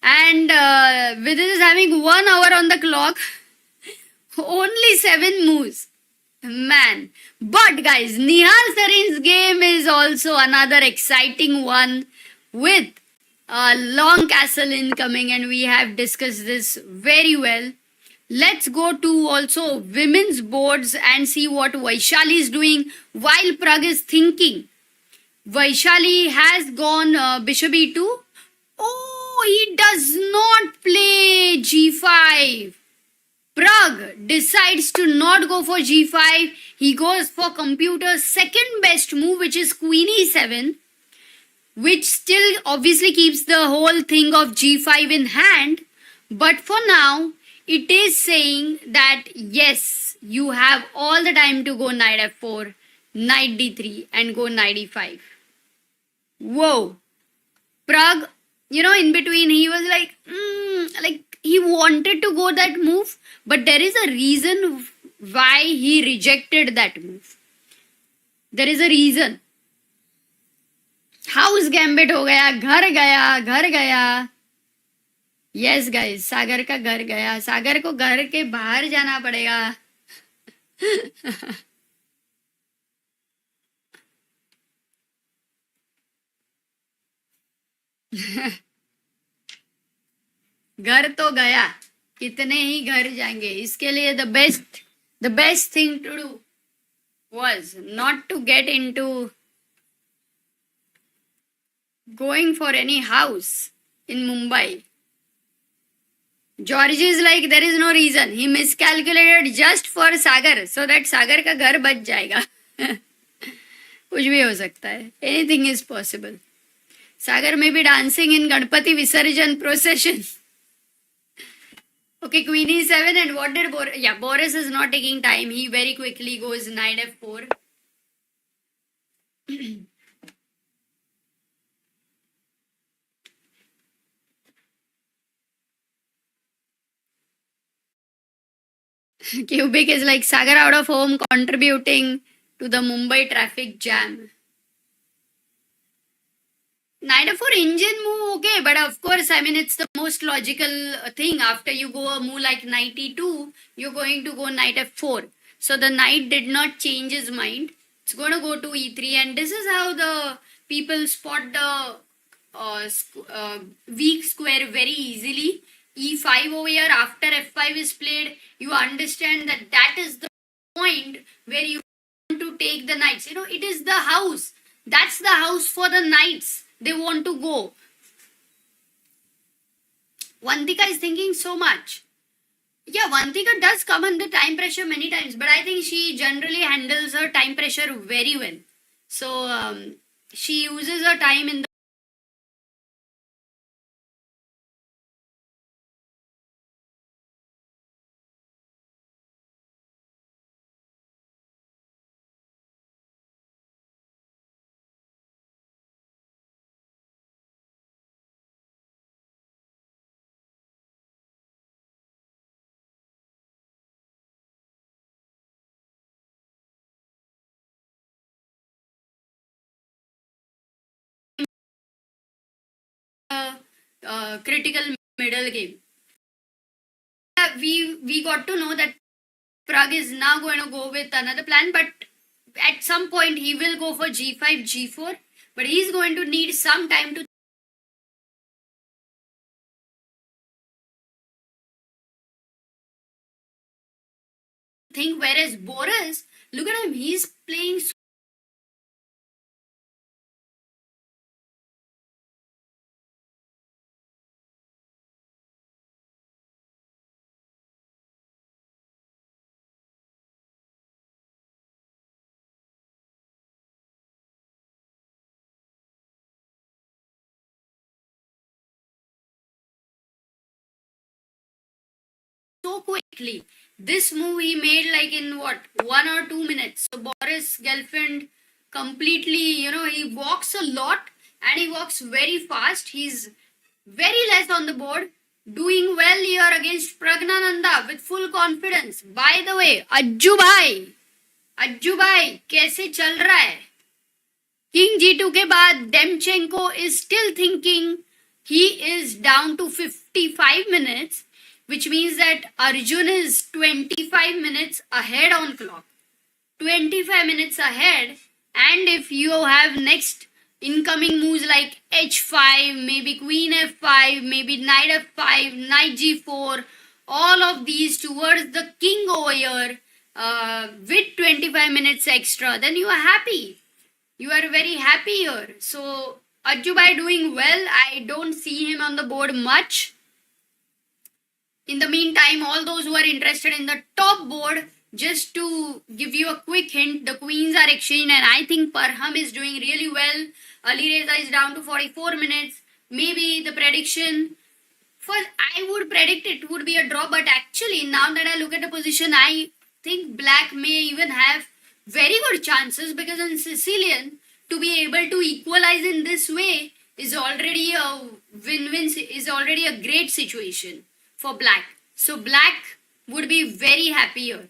And Vidit is having 1 hour on the clock. Only 7 moves. Man. But guys, Nihal Sarin's game is also another exciting one with a long castle incoming, and we have discussed this very well. Let's go to also women's boards and see what Vaishali is doing while Pragg is thinking. Vaishali has gone bishop e2. Oh, he does not play g5. Pragg decides to not go for g5. He goes for computer's second best move, which is queen e7, which still obviously keeps the whole thing of g5 in hand. But for now, it is saying that yes, you have all the time to go knight f4, knight d3 and go knight e5. Whoa. Pragg, in between he was like he wanted to go that move, but there is a reason why he rejected that move. There is a reason. House gambit हो गया, घर गया. Yes guys, सागर का घर गया. सागर को घर के बाहर जाना पड़ेगा. घर तो गया, कितने ही घर जाएंगे. इसके लिए the best thing to do was not to get into going for any house in Mumbai. George is like, there is no reason. He miscalculated just for Sagar, so that Sagar का घर बच जाएगा. कुछ भी हो सकता है. Anything is possible. Sagar may be dancing in Ganpati Visarjan procession. Okay, queen e7, and what did Boris... Yeah, Boris is not taking time. He very quickly goes knight f4. Cubic is like, Sagar out of home contributing to the Mumbai traffic jam. Knight f4 engine move, okay, but of course, it's the most logical thing. After you go a move like knight e2, you're going to go knight f4. So the knight did not change his mind. It's going to go to e3, and this is how the people spot the weak square very easily. E5 over here, after F5 is played, you understand that that is the point where you want to take the knights. You know, it is the house. That's the house for the knights. They want to go. Vantika is thinking so much. Yeah, Vantika does come under time pressure many times, but I think she generally handles her time pressure very well. So she uses her time in the critical middle game. We got to know that Pragg is now going to go with another plan, but at some point he will go for G5, G4, but he's going to need some time to think. Whereas Boris, look at him, he's playing so quickly. This move he made like in what, 1 or 2 minutes. So Boris Gelfand completely, he walks a lot and he walks very fast. He's very less on the board. Doing well here against Pragnananda with full confidence. By the way, Ajju bhai, कैसे चल रहा है? King G2 के बाद Demchenko is still thinking. He is down to 55 minutes, which means that Arjun is 25 minutes ahead on clock. 25 minutes ahead, and if you have next incoming moves like H5, maybe Queen F5, maybe Knight F5, Knight G4, all of these towards the king over here with 25 minutes extra, then you are happy. You are very happy here. So Ajjubai doing well. I don't see him on the board much. In the meantime, all those who are interested in the top board, just to give you a quick hint, the queens are exchanged and I think Parham is doing really well. Ali Reza is down to 44 minutes. Maybe the prediction, first I would predict it would be a draw, but actually now that I look at the position, I think black may even have very good chances, because in Sicilian, to be able to equalize in this way is already a win-win, is already a great situation for black. So black would be very happy here.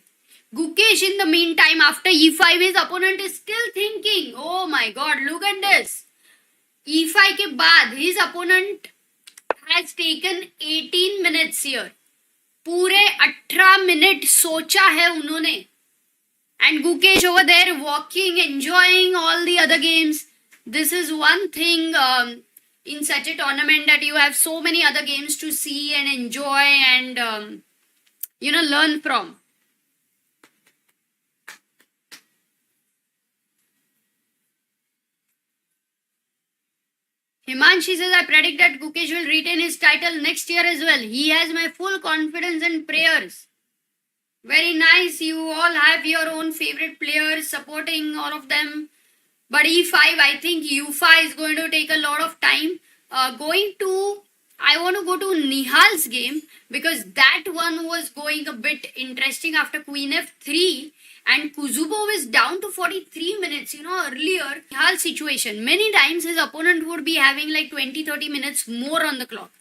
Gukesh, in the meantime, after E5, his opponent is still thinking, oh my god, look at this. E5 के बाद, his opponent has taken 18 minutes here. पूरे 18 minute सोचा है उन्होंने. And Gukesh over there walking, enjoying all the other games. This is one thing in such a tournament, that you have so many other games to see and enjoy and, learn from. Himanshi says, I predict that Gukesh will retain his title next year as well. He has my full confidence and prayers. Very nice. You all have your own favorite players, supporting all of them. But E5, I think U5 is going to take a lot of time. I want to go to Nihal's game, because that one was going a bit interesting after Queen F3. And Kuzubov is down to 43 minutes. Earlier, Nihal's situation, many times his opponent would be having like 20-30 minutes more on the clock.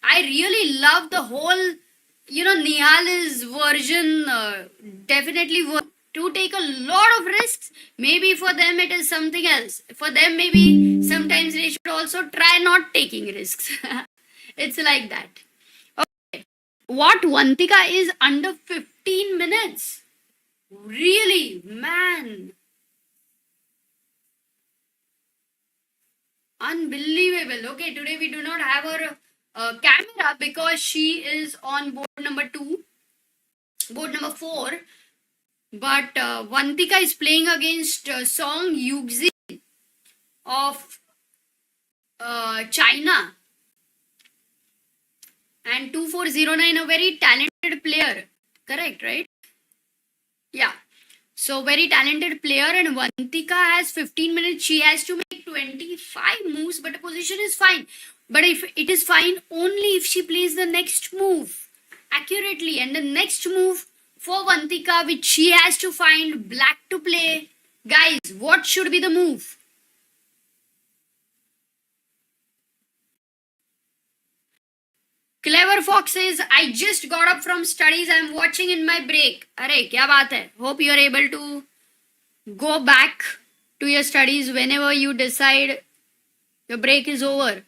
I really love the whole, Nihal's version. Definitely to take a lot of risks. Maybe for them it is something else. For them, maybe sometimes they should also try not taking risks. It's like that. Okay. What, Vantika is under 15 minutes? Really, man. Unbelievable. Okay, today we do not have her camera because she is on board number 2, board number 4. But Vantika is playing against Song Yuxi of China. And 2409, a very talented player. Correct, right? Yeah. So very talented player, and Vantika has 15 minutes. She has to make 25 moves, but the position is fine. But if it is fine only if she plays the next move accurately, and the next move for Vantika, which she has to find black to play. Guys, what should be the move? Clever Fox says, I just got up from studies. I'm watching in my break. Arey, kya baat hai? Hope you are able to go back to your studies whenever you decide your break is over.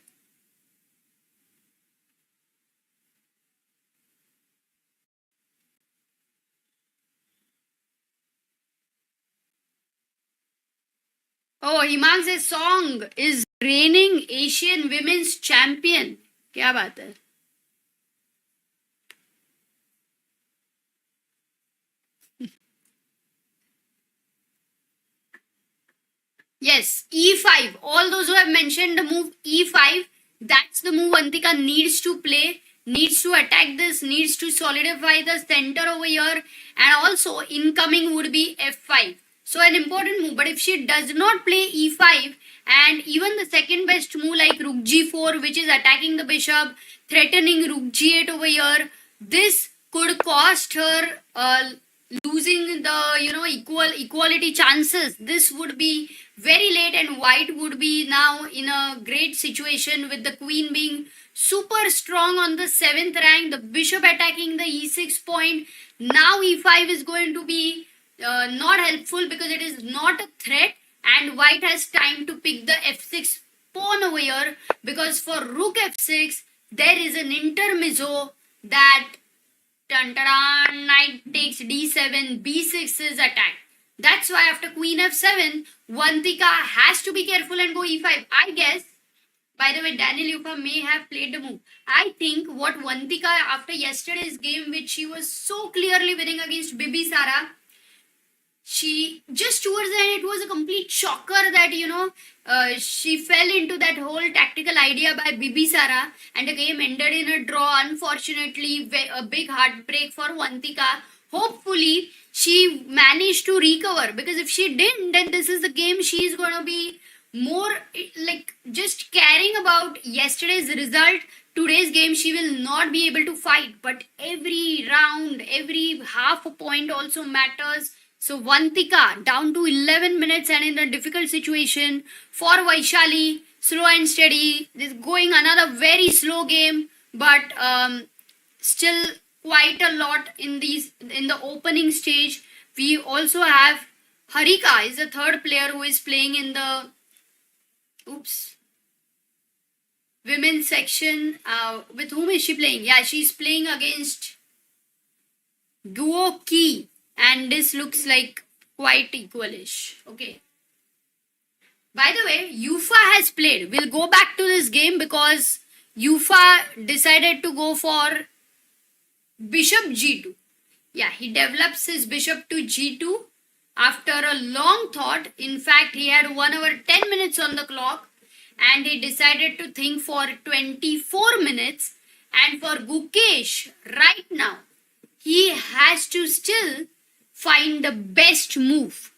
Oh, Himang says Song is reigning Asian Women's Champion. Kya baat hai? Yes, E5. All those who have mentioned the move E5, that's the move Vantika needs to play, needs to attack this, needs to solidify the center over here, and also incoming would be F5. So an important move. But if she does not play E5, and even the second best move like Rook G4, which is attacking the bishop, threatening Rook G8 over here, this could cost her losing the equality chances. This would be very late, and white would be now in a great situation with the queen being super strong on the 7th rank, the bishop attacking the e6 point. Now e5 is going to be not helpful because it is not a threat, and white has time to pick the f6 pawn over here, because for rook f6 there is an intermezzo that knight takes d7, b6 is attacked. That's why after queen f7, Vantika has to be careful and go e5. I guess, by the way, Daniel Yupa may have played the move. I think what Vantika, after yesterday's game, which she was so clearly winning against Bibi Sara, she just towards the end, it was a complete shocker that she fell into that whole tactical idea by Bibi Sara, and the game ended in a draw. Unfortunately, a big heartbreak for Vantika. Hopefully she managed to recover, because if she didn't, then this is the game she is going to be more like just caring about yesterday's result. Today's game she will not be able to fight, but every round, every half a point also matters. So Vantika down to 11 minutes and in a difficult situation. For Vaishali, slow and steady. This going another very slow game, but still quite a lot in the opening stage. We also have Harika is the third player who is playing in the women's section. With whom is she playing? Yeah, she's playing against Gukesh. And this looks like quite equalish. Okay. By the way, Yufa has played. We'll go back to this game because Yufa decided to go for bishop g2. Yeah, he develops his bishop to g2 after a long thought. In fact, he had 1 hour 10 minutes on the clock, and he decided to think for 24 minutes. And for Gukesh, right now, he has to still find the best move.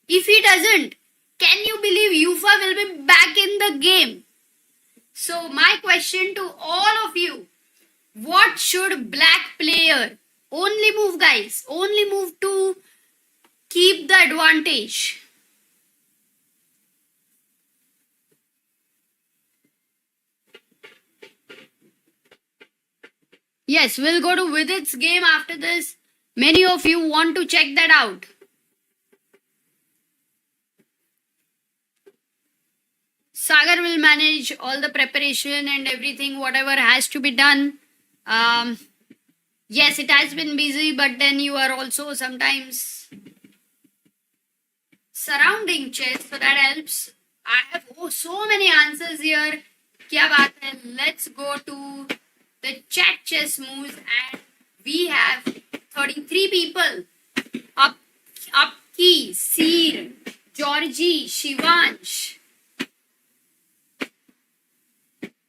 If he doesn't, can you believe Yufa will be back in the game? So my question to all of you, what should black player only move, guys? Only move to keep the advantage. Yes, we'll go to Vidit's game after this. Many of you want to check that out. Sagar will manage all the preparation and everything, whatever has to be done. Yes, it has been busy, but then you are also sometimes surrounding chess, so that helps I have so many answers here. Kya baat hai? Let's go to the chat chess moves, and we have 33 people. Upki, Seer, Georgie, Shivansh,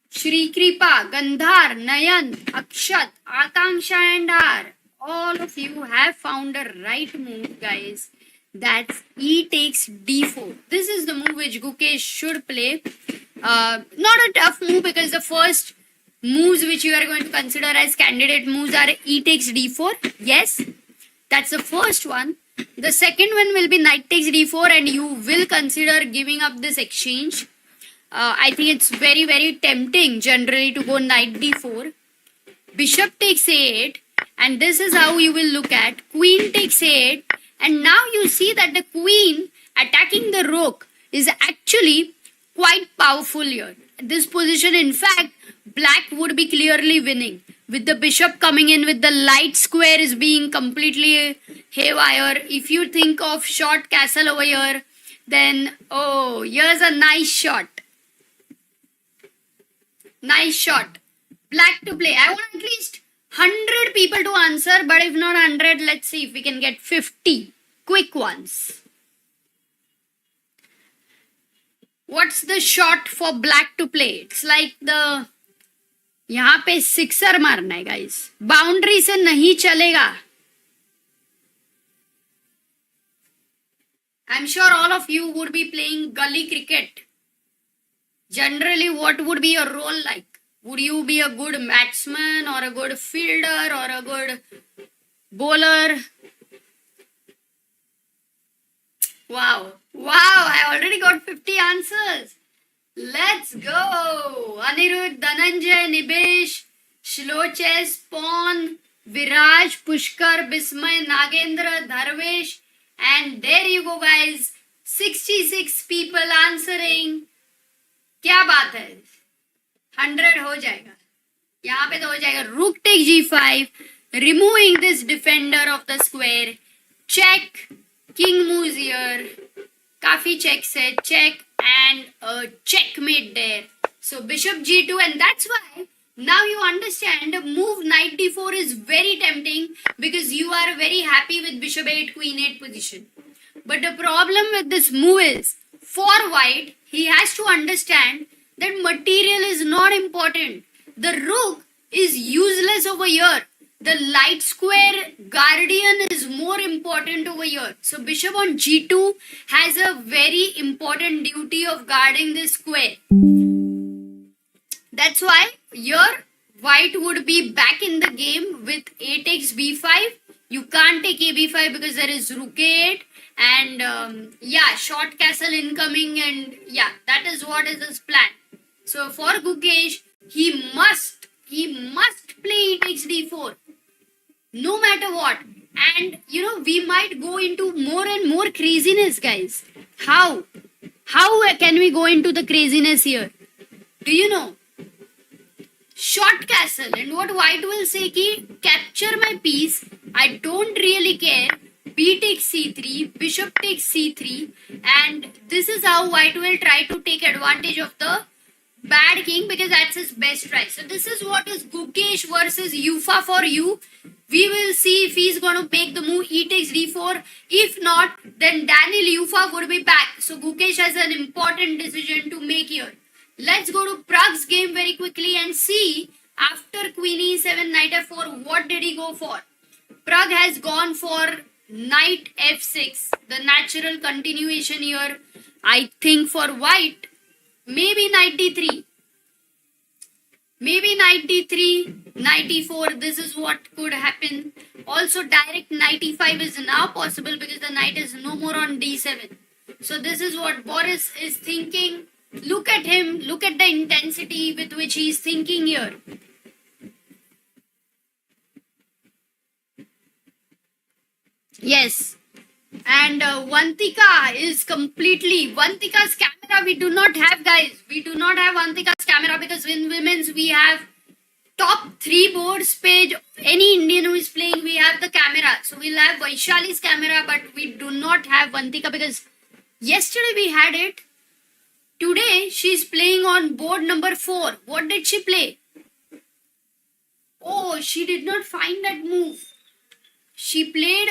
Shri Kripa, Gandhar, Nayan, Akshat, Akanksha and R. All of you have found a right move, guys. That's E takes D4. This is the move which Gukesh should play. Not a tough move because the first moves which you are going to consider as candidate moves are E takes D4. Yes, that's the first one. The second one will be Knight takes D4 and you will consider giving up this exchange. I think it's very, very tempting generally to go Knight D4. Bishop takes A8 and this is how you will look at. Queen takes A8 and now you see that the queen attacking the rook is actually quite powerful here. This position, in fact, black would be clearly winning. With the bishop coming in, with the light square is being completely haywire. If you think of short castle over here, then, oh, here's a nice shot. Nice shot. Black to play. I want at least 100 people to answer, but if not 100, let's see if we can get 50 quick ones. What's the shot for black to play? It's like the यहाँ पे sixer मारना है guys, boundary से नहीं चलेगा. I'm sure all of you would be playing gully cricket. Generally, what would be your role like? Would you be a good batsman or a good fielder or a good bowler? Wow, I already got 50 answers. Let's go. Anirudh, Dhananjay, Nibesh, Shloches, Pawn, Viraj, Pushkar, Bismay, Nagendra, Dharvesh. And there you go, guys. 66 people answering. क्या बात है, 100 हो जाएगा. यहाँ पे तो हो जाएगा. Rook take G5, removing this defender of the square. Check. King moves here. काफी checks है. Check and a checkmate there. So bishop G2, and that's why now you understand move knight D4 is very tempting because you are very happy with bishop 8, queen 8 position. But the problem with this move is, for white, he has to understand that material is not important. The rook is useless over here. The light square guardian is more important over here. So bishop on G2 has a very important duty of guarding this square. That's why here white would be back in the game with a takes b5. You can't take a b5 because there is rook a8 and short castle incoming, and that is what is his plan. So for Gukesh, he must play e takes d4 no matter what. And we might go into more and more craziness, guys. How can we go into the craziness here? Do you know? Short castle, and what white will say ki capture my piece, I don't really care. B takes c3, bishop takes c3, and this is how white will try to take advantage of the bad king because that's his best try. So this is what is Gukesh versus Yufa for you. We will see if he's going to make the move e takes d4. If not, then Daniel Yufa would be back. So Gukesh has an important decision to make here. Let's go to Pragg's game very quickly and see after queen e7, knight f4, what did he go for? Pragg has gone for knight f6, the natural continuation here. I think for white, maybe knight d3. Maybe knight d3, knight e4, this is what could happen. Also direct knight e5 is now possible because the knight is no more on d7. So this is what Boris is thinking. Look at him, look at the intensity with which he is thinking here. Yes. And Vantika is Vantika's camera we do not have, guys. We do not have Vantika's camera because in women's we have top 3 boards page. Any Indian who is playing, we have the camera. So we'll have Vaishali's camera, but we do not have Vantika because yesterday we had it. Today she's playing on board number 4. What did she play? Oh, she did not find that move. She played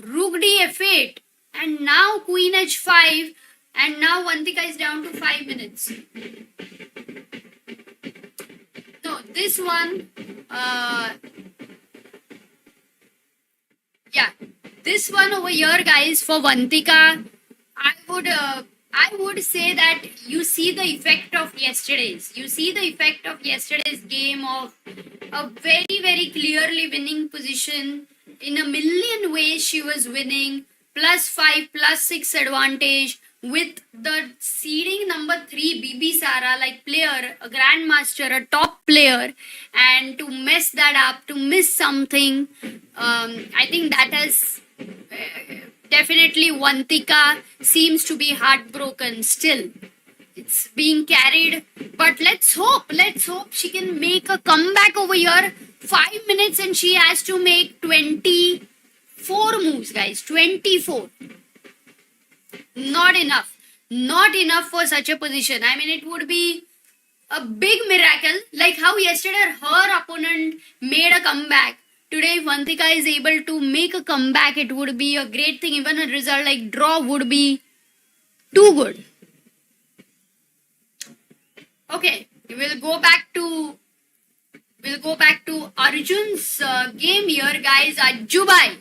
Rook D F8 and now Queen H5 and now Vantika is down to 5 minutes. No, this one, this one over here, guys, for Vantika, I would say that you see the effect of yesterday's. You see the effect of yesterday's game of a very, very clearly winning position. In a million ways, she was winning. +5, +6 advantage with the seeding number 3 BB Sara, like player, a grandmaster, a top player, and to mess that up, to miss something, I think that has definitely Vantika seems to be heartbroken still. It's being carried, but let's hope she can make a comeback over here. 5 minutes and she has to make 24 moves, guys. 24. Not enough for such a position. I mean, it would be a big miracle, like how yesterday her opponent made a comeback. Today, if Vantika is able to make a comeback, it would be a great thing. Even a result like draw would be too good. Okay, we'll go back to Arjun's game here, guys. Ajjubai,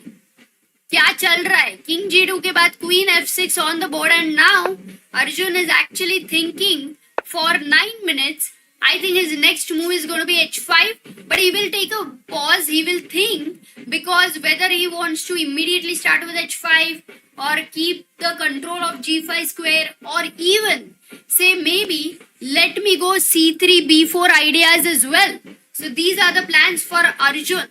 क्या चल रहा है? King G2 के बाद Queen F6 on the board, and now Arjun is actually thinking for 9 minutes. I think his next move is going to be H5, but he will take a pause. He will think, because whether he wants to immediately start with H5 or keep the control of G5 square, or even say maybe let me go C3 B4 ideas as well. So these are the plans for Arjun.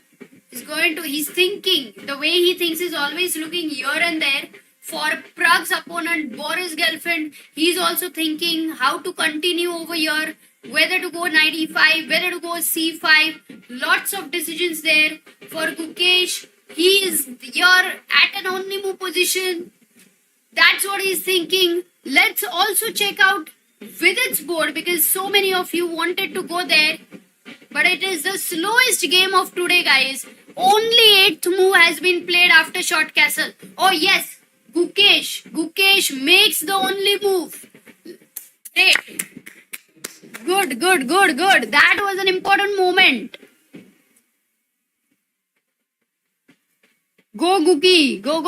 He's thinking, the way he thinks is always looking here and there. For Pragg's opponent, Boris Gelfand, he's also thinking how to continue over here, whether to go knight e5, whether to go c5. Lots of decisions there. For Gukesh, he is here at an only move position. That's what he's thinking. Let's also check out Vidit's board, because so many of you wanted to go there. But it is the slowest game of today, guys. Only 8th move has been played after short castle. Oh yes, Gukesh makes the only move. Great. Good. That was an important moment. Go Guki, go.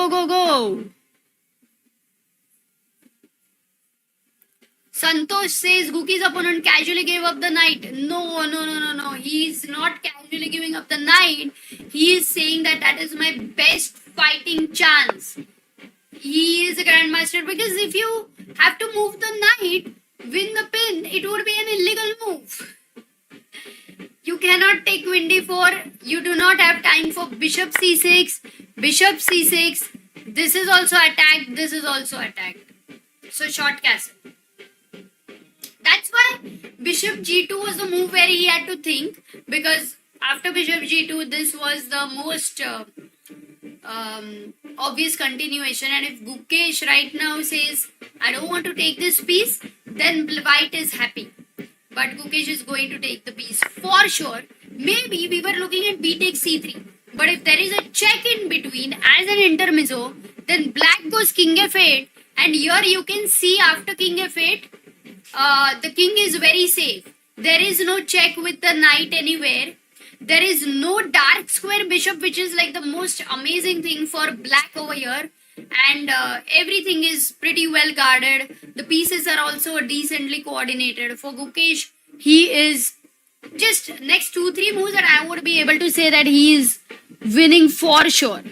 Santosh says Guki's opponent casually gave up the knight. No. He's not casually giving up the knight. He is saying that is my best fighting chance. He is a grandmaster, because if you have to move the knight, win the pin, it would be an illegal move. You cannot take queen d4. You do not have time for bishop c6. This is also attacked. So short castle. That's why bishop g2 was the move where he had to think, because after bishop g2, this was the most obvious continuation. And if Gukesh right now says, I don't want to take this piece, then white is happy. But Gukesh is going to take the piece for sure. Maybe we were looking at b takes c3. But if there is a check in between as an intermezzo, then black goes king f8. And here you can see after king f8, the king is very safe. There is no check with the knight anywhere. There is no dark square bishop, which is like the most amazing thing for black over here. And everything is pretty well guarded. The pieces are also decently coordinated. For Gukesh, he is just next 2-3 moves that I would be able to say that he is winning for sure.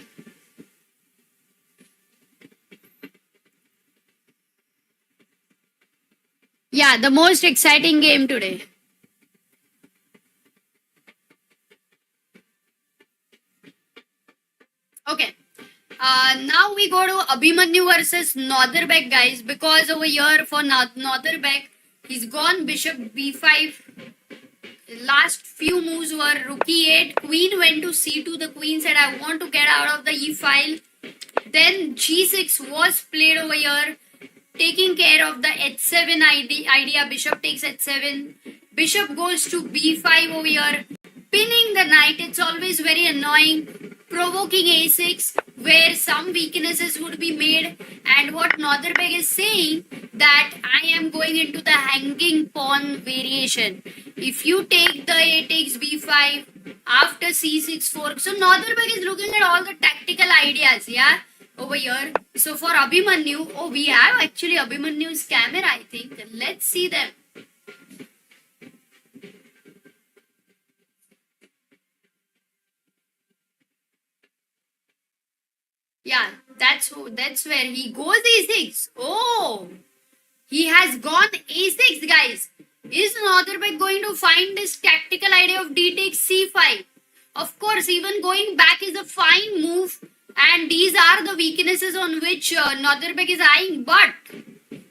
Yeah, the most exciting game today. Okay. Now we go to Abhimanyu versus Northerbek, guys, because over here for Northerbek, he's gone bishop b5. Last few moves were rook e8, queen went to c2. The queen said, I want to get out of the e file. Then g6 was played over here. taking care of the h7 idea. Bishop takes h7. Bishop goes to b5 over here, pinning the knight. It's always very annoying. Provoking a6, where some weaknesses would be made. And what Northerbeg is saying, that I am going into the hanging pawn variation. If you take the a takes b5 after c6 fork. So Northerbeg is looking at all the tactical ideas, yeah, over here. So for Abhimanyu, oh, we have actually Abhimanyu's camera, I think. Let's see them. Yeah, that's where he goes a6. Oh, he has gone a6, guys. Is Northerbeg going to find this tactical idea of d takes c5? Of course, even going back is a fine move, and these are the weaknesses on which Northerbeg is eyeing. But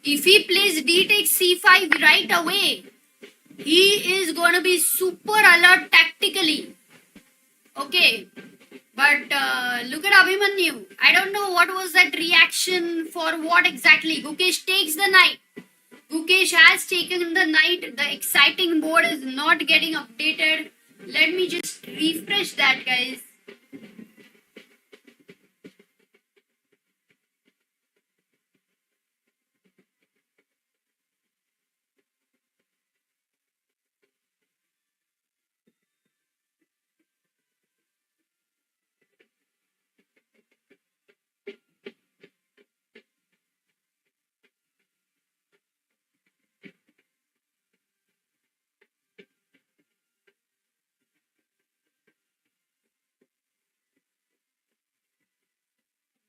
if he plays d takes c5 right away, he is going to be super alert tactically. Okay. But look at Abhimanyu. I don't know what was that reaction for what exactly. Gukesh takes the knight. Gukesh has taken the knight. The exciting board is not getting updated. Let me just refresh that, guys.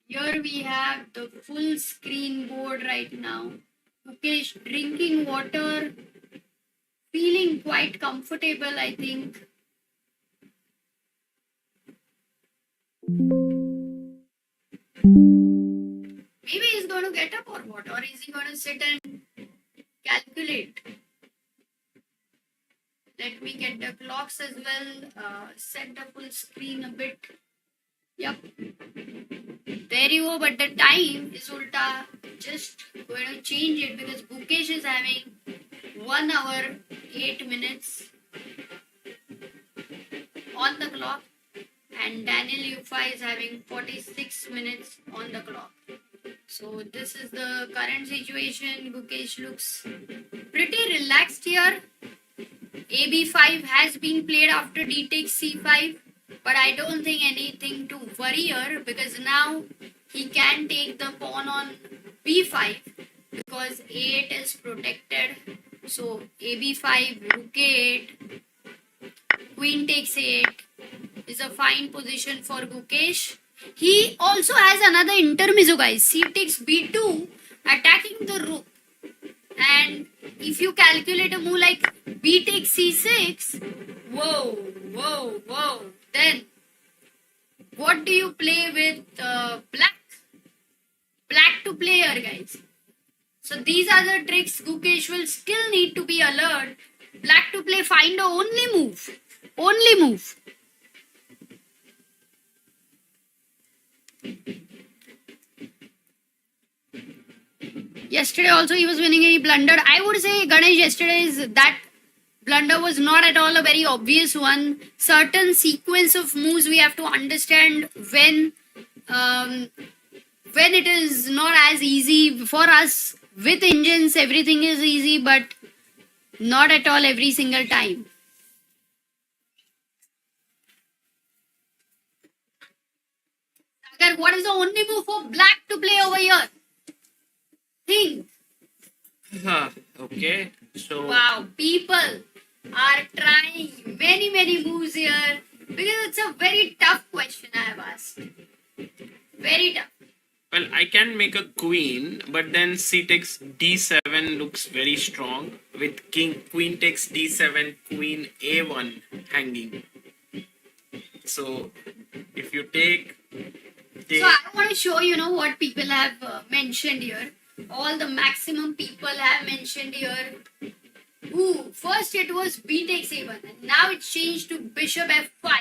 Here we have the full screen board right now. Gukesh drinking water, feeling quite comfortable, I think. Maybe he's going to get up or what? Or is he going to sit and calculate? Let me get the clocks as well. Set the full screen a bit. Yep. There you go, but the time is ulta. Just going to change it because Gukesh is having 1 hour 8 minutes on the clock, and Daniel Yufa is having 46 minutes on the clock. So this is the current situation. Gukesh looks pretty relaxed here. AB5 has been played after d takes c5. But I don't think anything to worry here because now he can take the pawn on b5 because a8 is protected. So ab5, rook a8, queen takes a8 is a fine position for Gukesh. He also has another intermezzo, guys. C takes b2, attacking the rook. And if you calculate a move like b takes c6, whoa. Then, what do you play with black? Black to play here, guys. So these are the tricks. Gukesh will still need to be alert. Black to play, find the only move. Only move. Yesterday also he was winning and he blundered. I would say Ganesh yesterday's that blunder was not at all a very obvious one. Certain sequence of moves we have to understand when it is not as easy for us. With engines, everything is easy, but not at all every single time. Sagar, what is the only move for black to play over here? Think. Okay, so Wow, people are trying many moves here because it's a very tough question I have asked. Very tough. well, I can make a queen, but then c takes d7 looks very strong with queen takes d7, queen a1 hanging. So if you take So I want to show what people have mentioned here. All the maximum people have mentioned here. Ooh, first it was b takes a1 and now it's changed to bishop f5.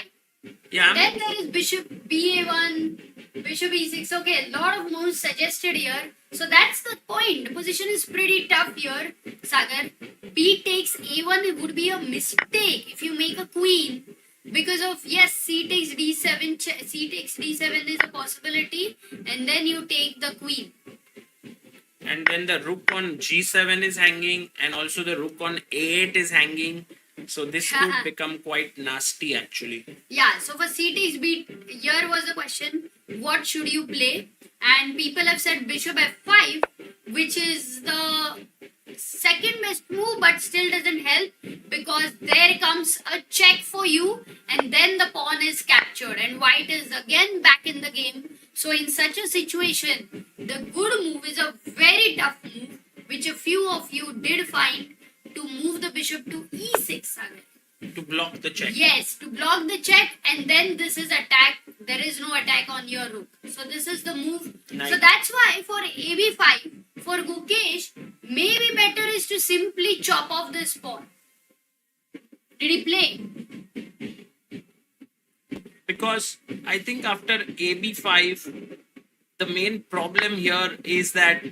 yeah, Then there is bishop ba1, bishop e6. Okay, a lot of moves suggested here. So that's the point. The position is pretty tough here, Sagar. B takes a1 it would be a mistake if you make a queen. Because of, yes, c takes d7, c takes d7 is a possibility. And then you take the queen. And then the rook on g7 is hanging, and also the rook on a8 is hanging. So this could become quite nasty actually. Yeah, so for c takes b, here was the question, what should you play? And people have said bishop f5, which is the second best move, but still doesn't help because there comes a check for you and then the pawn is captured and white is again back in the game. So in such a situation, the good move is a very tough move, which a few of you did find, to move the bishop to e6, Sagar. To block the check. Yes, to block the check, and then this is attack. There is no attack on your rook. So this is the move. Nice. So that's why for AB5, for Gukesh, maybe better is to simply chop off this pawn. Did he play? Because I think after AB5, the main problem here is that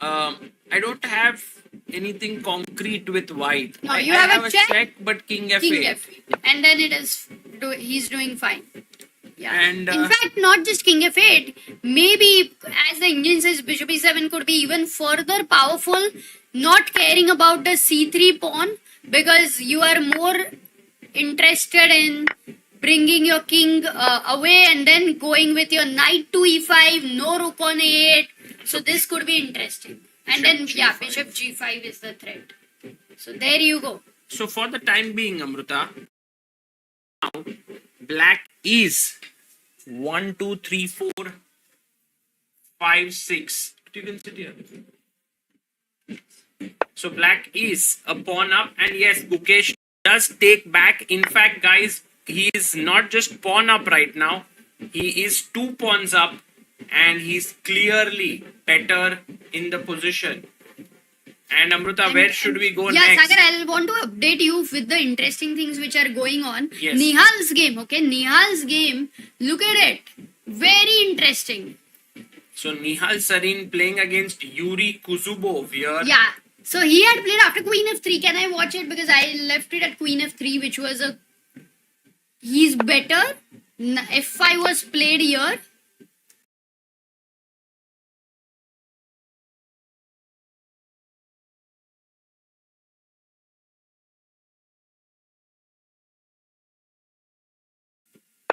I don't have anything concrete with white. No, I you have a a check, but king f8. King f8. And then it is, he's doing fine. Yeah. And, in fact, not just king f8, maybe as the engine says, bishop e7 could be even further powerful, not caring about the c3 pawn because you are more interested in bringing your king away and then going with your knight to e5, no rook on a8. So this could be interesting. And then, yeah, bishop g5 is the threat. So there you go. So for the time being, Amruta, now black is 1, 2, 3, 4, 5, 6. You can sit here. So black is a pawn up, and yes, Gukesh does take back. In fact, guys, he is not just pawn up right now. He is 2 pawns up, and he's clearly better in the position. And Amruta, where should we go next? Yeah, Sagar, I want to update you with the interesting things which are going on. Yes. Nihal's game, okay? Nihal's game, look at it. Very interesting. So Nihal Sarin playing against Yuri Kuzubov here. Yeah. So he had played after queen f3. Can I watch it? Because I left it at queen f3, which was a... He's better. f5 was played here.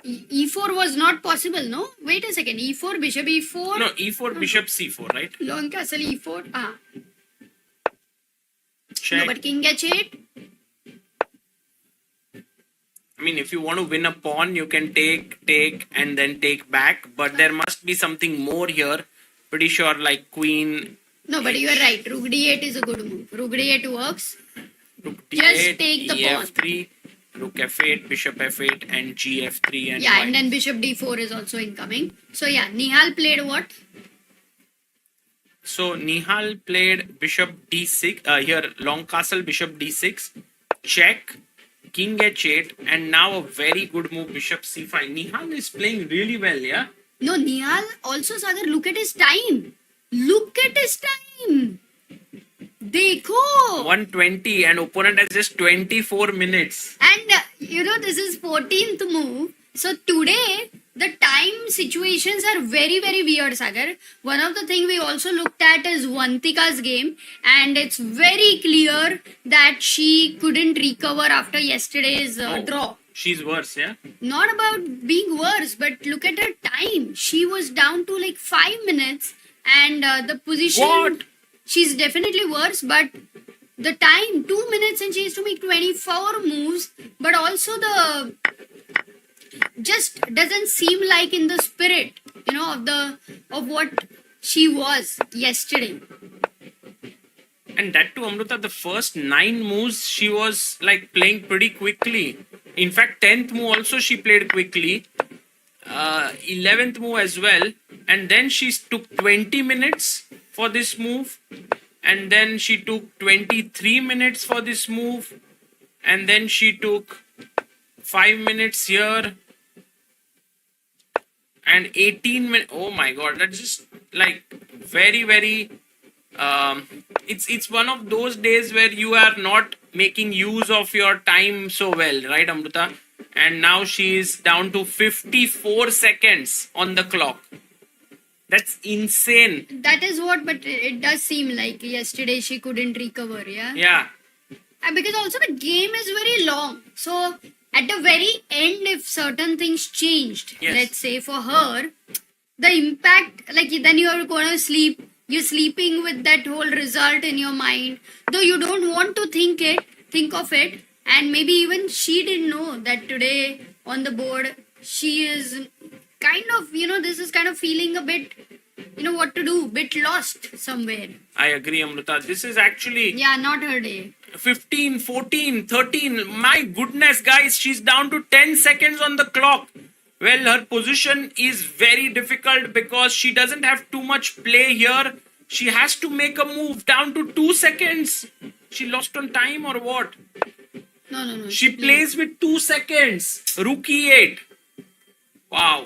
E4 was not possible, no? Wait a second. E4, bishop e4. No, e4, bishop c4, right? Long castle e4. Check. No, but king h8. I mean, if you want to win a pawn, you can take, and then take back. But there must be something more here. Pretty sure, like queen. No, but you are right. Rook d8 is a good move. Rook d8 works. Rook d8, Just take the pawn. e3, rook f8, bishop f8, and gf3. And Yeah, white. and then bishop d4 is also incoming. So yeah, Nihal played what? So Nihal played bishop d6. Here, long castle, bishop d6. Check. King h8, and now a very good move, bishop c5. Nihal is playing really well, yeah? No, Nihal also, Sagar, look at his time. Look at his time. Dekho. 120, and opponent has just 24 minutes. And this is 14th move. So today, the time situations are very, very weird, Sagar. One of the things we also looked at is Vantika's game, and it's very clear that she couldn't recover after yesterday's draw. She's worse, yeah? Not about being worse, but look at her time. She was down to like 5 minutes, and the position... What? She's definitely worse, but the time, 2 minutes, and she has to make 24 moves, but also the... just doesn't seem like in the spirit, of what she was yesterday. And that too, Amruta, the first 9 moves, she was like playing pretty quickly. In fact, 10th move also she played quickly. 11th move as well. And then she took 20 minutes for this move. And then she took 23 minutes for this move. And then she took 5 minutes here. And 18 minutes. Oh my god, that's just like very, very. It's one of those days where you are not making use of your time so well, right, Amrita? And now she is down to 54 seconds on the clock. That's insane. That is what, but it does seem like yesterday she couldn't recover, yeah? Yeah. And because also the game is very long. So at the very end, if certain things changed, Yes. let's say for her, the impact, like then you are going to sleep, you're sleeping with that whole result in your mind, though you don't want to think of it, and maybe even she didn't know that today on the board she is kind of, this is kind of feeling a bit, what to do, bit lost somewhere. I agree, Amrita. This is actually Yeah, not her day. 15, 14, 13. My goodness, guys, she's down to 10 seconds on the clock. Well, her position is very difficult because she doesn't have too much play here. She has to make a move down to 2 seconds. She lost on time or what? No. She plays with 2 seconds. Rookie 8. Wow.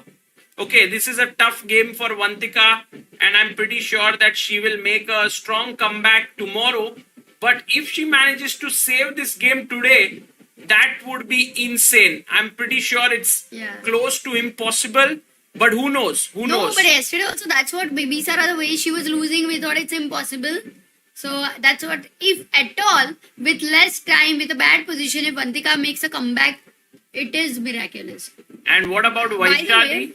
Okay, this is a tough game for Vantika, and I'm pretty sure that she will make a strong comeback tomorrow. But if she manages to save this game today, that would be insane. I'm pretty sure it's Yeah. close to impossible, but who knows? Who No, knows? but yesterday also that's what Baby Sara, the way she was losing, we thought it's impossible. So that's what, if at all, with less time, with a bad position, if Vantika makes a comeback, it is miraculous. And what about By the way- Vaishali?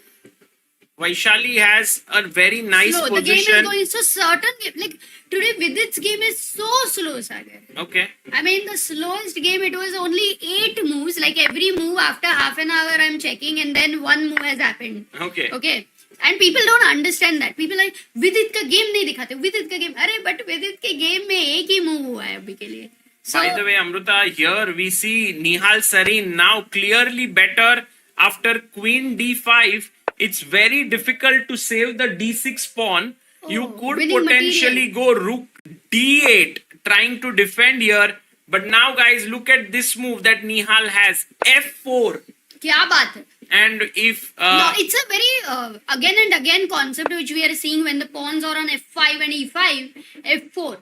Vaishali has a very nice Slow. The game is position. going so certain. Like today, Vidit's game is so slow, Sagar. Okay. I mean, the slowest game, it was only 8 moves. Like every move after half an hour, I'm checking, and then one move has happened. Okay. Okay. And people don't understand that. People like Vidit का game नहीं दिखाते. Vidit का game. अरे but Vidit के game में एक ही move हुआ है अभी के लिए. So By the way, Amrita, here we see Nihal Sarin now clearly better after Queen D5. It's very difficult to save the D6 pawn. You could winning potentially go Rook D8 trying to defend here. But now, guys, look at this move that Nihal has. F4. क्या बात है? And if... No, it's a very again and again concept which we are seeing when the pawns are on F5 and E5. F4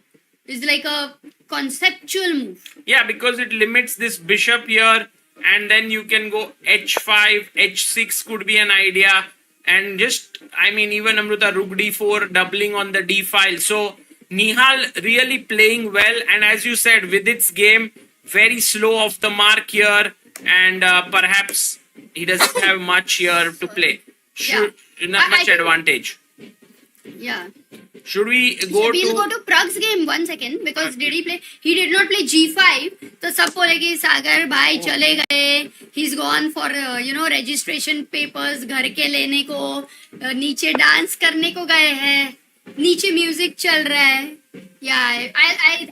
is like a conceptual move. yeah, because it limits this bishop here. And then you can go H5, H6 could be an idea. And just, I mean, even Amrita, Rook D4, doubling on the D file. So, Nihal really playing well. And as you said, with its game, very slow off the mark here. And perhaps he doesn't have much here to play. Not I much think- advantage. Yeah. Should we go We'll to... go to Pragg's game 1 second because did he play? He did not play G5. तो सब बोलेंगे सागर भाई चले गए. He's gone for registration papers घर के लेने को. नीचे डांस करने को गए हैं. नीचे म्यूजिक चल रहा है. Yeah,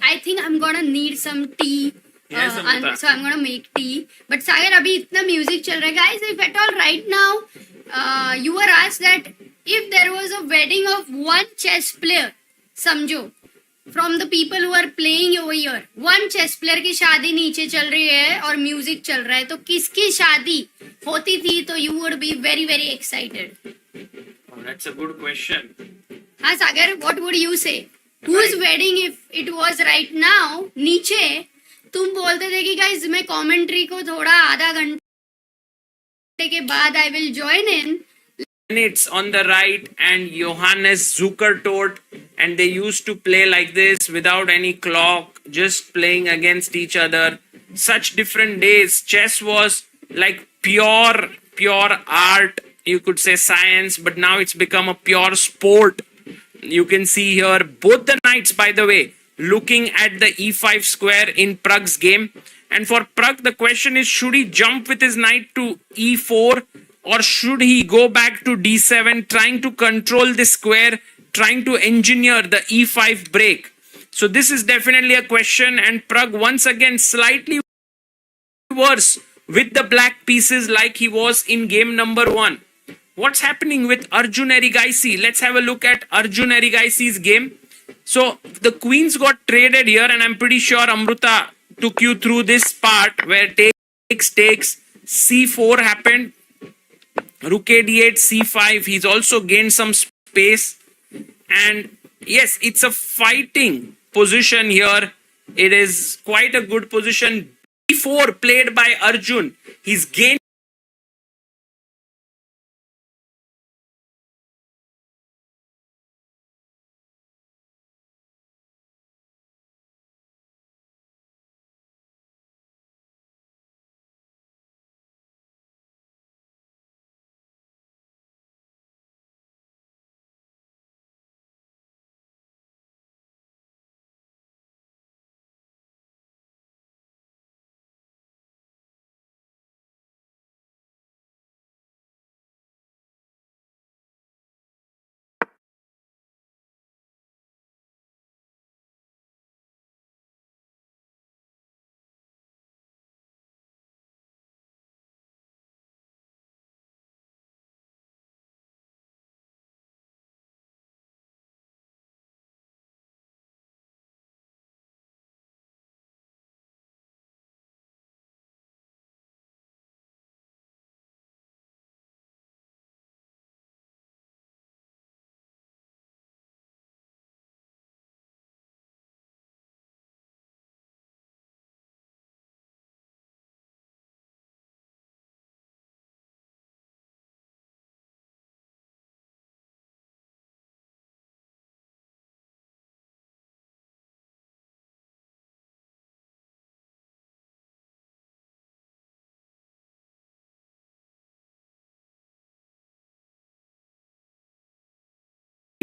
I think I'm gonna need some tea. Yes, Amrita. So I'm gonna make tea. But Sagar अभी इतना म्यूजिक चल रहा है. Guys, if at all right now you were asked that if there was a wedding of one chess player, समझो, from the people who are playing over here, one chess player की शादी नीचे चल रही है और म्यूजिक चल रहा है, तो किसकी शादी होती थी तो you would be very very excited. Oh, that's a good question. हाँ सागर, what would you say? Whose wedding if it was right now? नीचे तुम बोलते थे कि guys मैं commentary को थोड़ा आधा घंटे के बाद I will join in. Minutes on the right and Johannes Zukertort, and they used to play like this without any clock, just playing against each other. Such different days. Chess was like pure art, you could say science, but now it's become a pure sport. You can see here both the knights, by the way, looking at the e5 square in Pragg's game. And for Pragg, the question is, should he jump with his knight to e4, or should he go back to d7, trying to control the square, trying to engineer the e5 break? So this is definitely a question, and Pragg once again slightly worse with the black pieces like he was in game number 1. What's happening with Arjun Erigaisi? Let's have a look at Arjun Erigaisi's game. So the queens got traded here, and I'm pretty sure Amrita took you through this part where takes, c4 happened. Rook a8, c5. He's also gained some space. And yes, it's a fighting position here. It is quite a good position. b4 played by Arjun. He's gained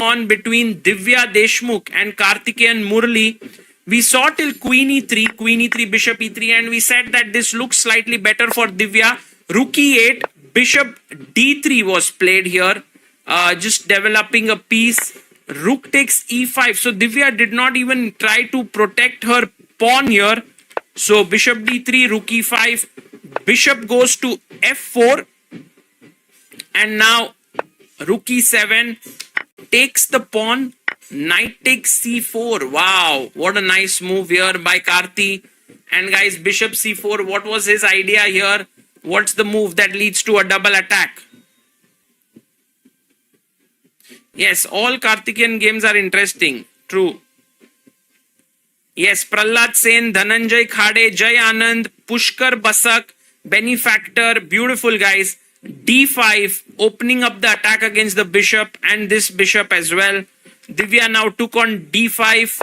on between Divya Deshmukh and Karthikeyan Murli. We saw till queen e3, bishop e3, and we said that this looks slightly better for Divya. Rook e8, bishop d3 was played here, just developing a piece. Rook takes e5. So Divya did not even try to protect her pawn here. So bishop d3, rook e5, bishop goes to f4, and now rook e7 takes the pawn, knight takes c4. Wow, what a nice move here by Karthi. And guys, bishop c4, what was his idea here? What's the move that leads to a double attack? Yes, all Karthikeyan games are interesting. True. Yes, Prahlad Sen, Dhananjay Khade, Jay Anand, Pushkar Basak, Benefactor, beautiful guys. d5, opening up the attack against the bishop and this bishop as well. Divya now took on d5,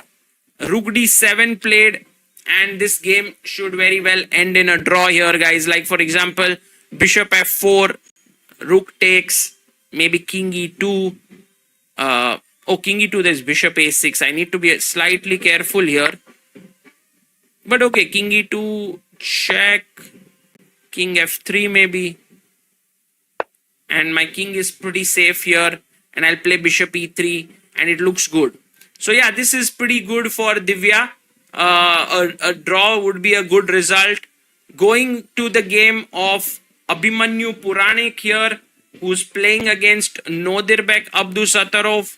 rook d7 played, and this game should very well end in a draw here, guys. Like for example, bishop f4, rook takes, maybe king e2. King e2, there's bishop a6. I need to be slightly careful here. But okay, king e2, check, king f3 maybe. And my king is pretty safe here. And I'll play bishop e3 and it looks good. So yeah, this is pretty good for Divya. A draw would be a good result. Going to the game of Abhimanyu Puranik here, who's playing against Nodirbek Abdusattarov.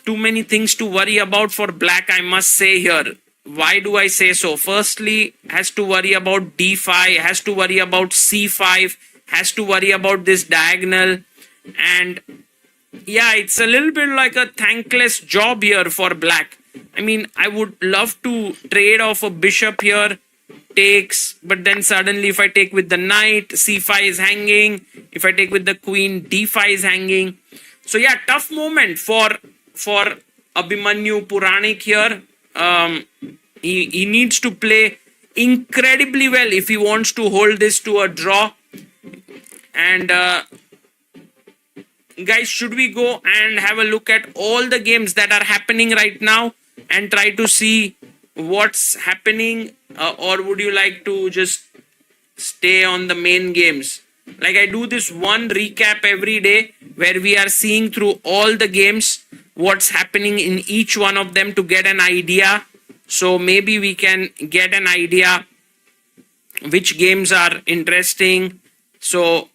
Too many things to worry about for black, I must say here. Why do I say so? Firstly, has to worry about d5, has to worry about c5, has to worry about this diagonal. And yeah, it's a little bit like a thankless job here for black. I mean, I would love to trade off a bishop here, takes, but then suddenly if I take with the knight, c5 is hanging. If I take with the queen, d5 is hanging. So yeah, tough moment for Abhimanyu Puranik here. He needs to play incredibly well if he wants to hold this to a draw. And guys, should we go and have a look at all the games that are happening right now and try to see what's happening, or would you like to just stay on the main games? Like I do this one recap every day where we are seeing through all the games what's happening in each one of them to get an idea. So maybe we can get an idea which games are interesting. So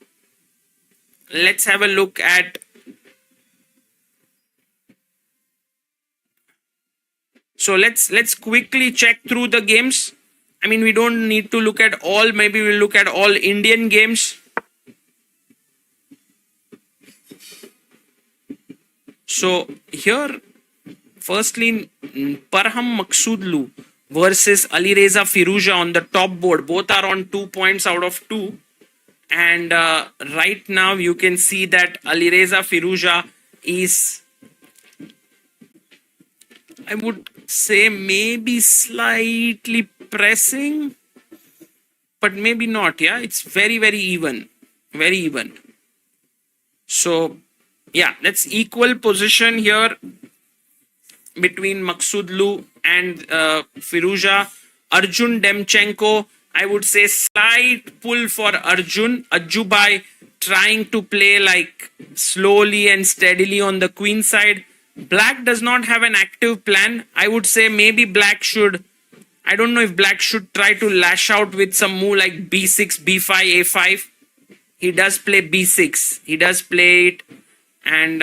let's have a look at. So let's quickly check through the games. I mean, we don't need to look at all. Maybe we'll look at all Indian games. So here, firstly, Parham Maksudlu versus Alireza Firuza on the top board. Both are on 2 points out of 2. And right now you can see that Alireza Firuza is, I would say, maybe slightly pressing, but maybe not. Yeah, it's very, very even. Very even. So, yeah, that's equal position here between Maksudlu and Firuza. Arjun Demchenko, I would say slight pull for Arjun. Ajubai trying to play like slowly and steadily on the queen side. Black does not have an active plan. I would say maybe Black should, I don't know if Black should try to lash out with some move like b6, b5, a5. He does play b6. He does play it, and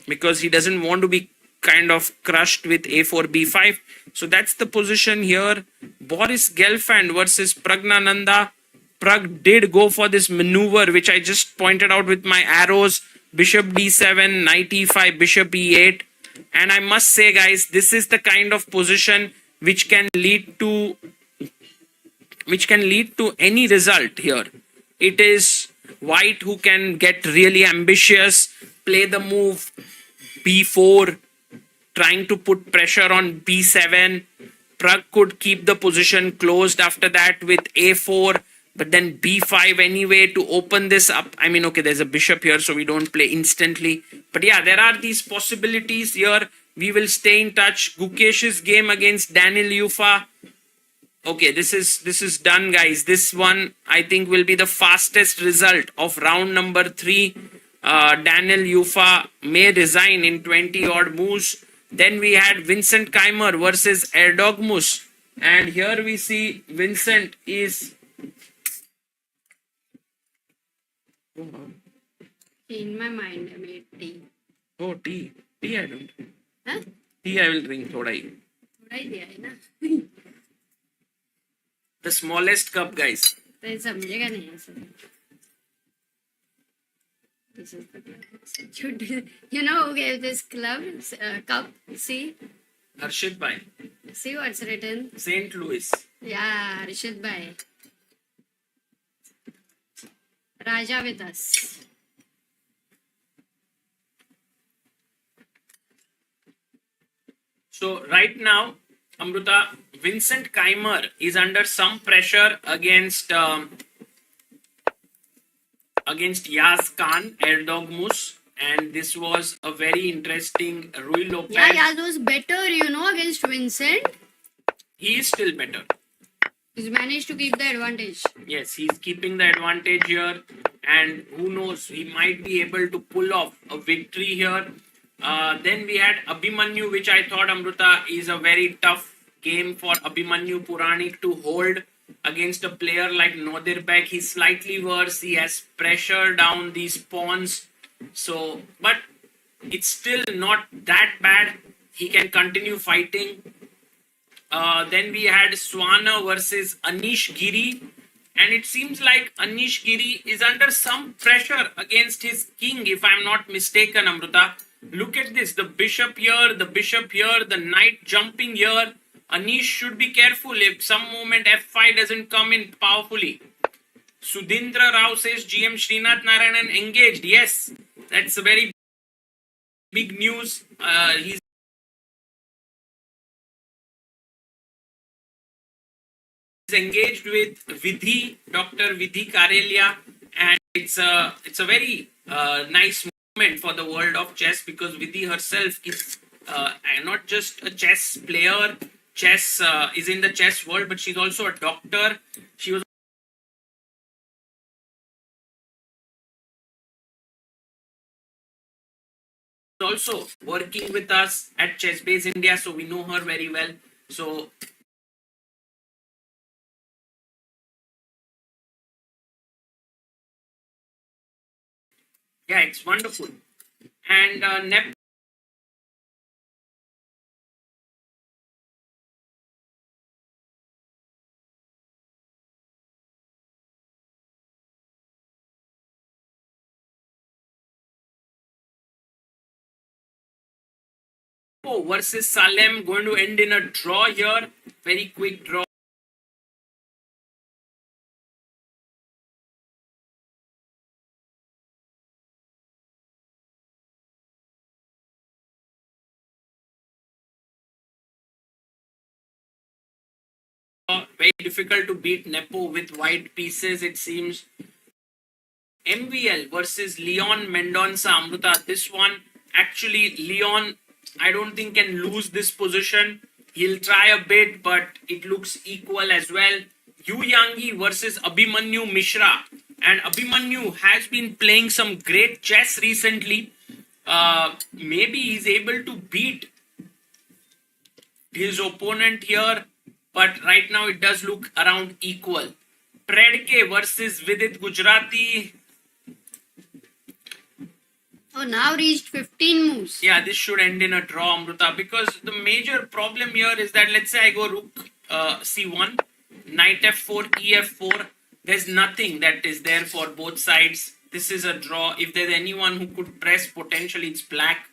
because he doesn't want to be kind of crushed with a4, b5. So that's the position here. Boris Gelfand versus Pragnananda. Pragg did go for this maneuver, which I just pointed out with my arrows. Bishop d7, knight e5, bishop e8. And I must say, guys, this is the kind of position which can lead to any result here. It is white who can get really ambitious, play the move b4, trying to put pressure on b7. Pragg could keep the position closed after that with a4, but then b5 anyway to open this up. I mean, okay, there's a bishop here, so we don't play instantly. But yeah, there are these possibilities here. We will stay in touch. Gukesh's game against Daniel Yufa. Okay, this is done, guys. This one, I think, will be the fastest result of round number 3. Daniel Yufa may resign in 20 odd moves. Then we had Vincent Keimer versus Erdogmus. And here we see Vincent is... In my mind, I made tea. Oh, tea. Tea I don't. Huh? Tea I will drink. Thoda hi. Thoda hi diya hai na. The smallest cup, guys. तो ये समझेगा नहीं ऐसे. This is the club. You know who gave this club cup? See? Harshit Bhai. See what's written? St. Louis. Yeah, Harshit Bhai. Raja with us. So right now, Amruta, Vincent Keimer is under some pressure against Yaz Khan, Erdogmus, and this was a very interesting Rui Lopez. Yeah, Yaz was better, against Vincent. He is still better. He's managed to keep the advantage. Yes, he's keeping the advantage here, and who knows, he might be able to pull off a victory here. Then we had Abhimanyu, which I thought, Amruta, is a very tough game for Abhimanyu Puranik to hold against a player like Nodirbek. He's slightly worse. He has pressure down these pawns. So, but it's still not that bad. He can continue fighting. Then we had Swana versus Anish Giri. And it seems like Anish Giri is under some pressure against his king, if I'm not mistaken, Amruta. Look at this. The bishop here, the knight jumping here. Anish should be careful if some moment f5 doesn't come in powerfully. Sudhindra Rao says GM Srinath Narayanan engaged. Yes, that's a very big news. He's engaged with Vidhi, Dr. Vidhi Karelia, and it's a very nice moment for the world of chess, because Vidhi herself is not just a chess player. Chess is in the chess world, but she's also a doctor. She was also working with us at Chess Base India, so we know her very well. So yeah, it's wonderful. And Nep Nepo versus Salem going to end in a draw here. Very quick draw. Very difficult to beat Nepo with white pieces, it seems. MVL versus Leon Mendonça Amruta. This one, actually, Leon, I don't think can lose this position. He'll try a bit, but it looks equal as well. Yu Yangi versus Abhimanyu Mishra. And Abhimanyu has been playing some great chess recently. Maybe he's able to beat his opponent here, but right now it does look around equal. Pragg versus Vidit Gujarati. Oh, now reached 15 moves. Yeah, this should end in a draw, Amruta, because the major problem here is that, let's say I go rook c1, knight f4, ef4. There's nothing that is there for both sides. This is a draw. If there's anyone who could press, potentially it's black.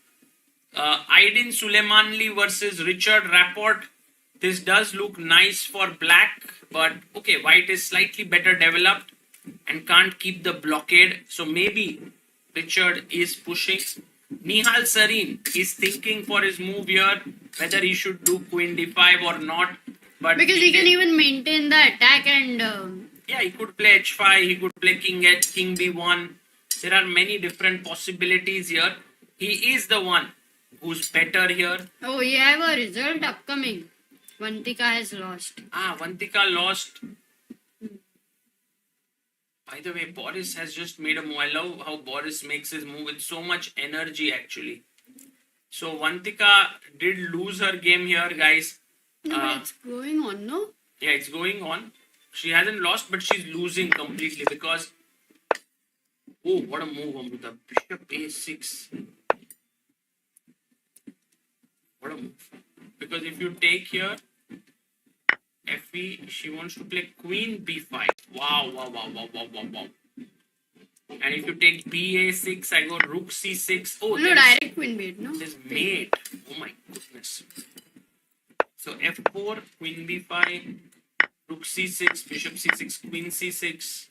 Aydin Suleimanli versus Richard Rapport. This does look nice for black, but okay, white is slightly better developed and can't keep the blockade. So maybe Richard is pushing. Nihal Sarin is thinking for his move here, whether he should do queen d5 or not. But Because he can even maintain the attack and... yeah, he could play h5, he could play king h, king b1. There are many different possibilities here. He is the one who's better here. Oh, we have a result upcoming. Vantika has lost. Vantika lost. By the way, Boris has just made a move. I love how Boris makes his move with so much energy, actually. So Vantika did lose her game here, guys. No, but it's going on, no? Yeah, it's going on. She hasn't lost, but she's losing completely because... Oh, what a move, Amruta. Bishop a6. What a move. Because if you take here, fe, she wants to play queen b5. Wow. And if you take ba6, I go rook c6. Oh, No, direct queen bait, no? there's mate. Oh my goodness. So f4, queen b5, rook c6, bishop c6, queen c6.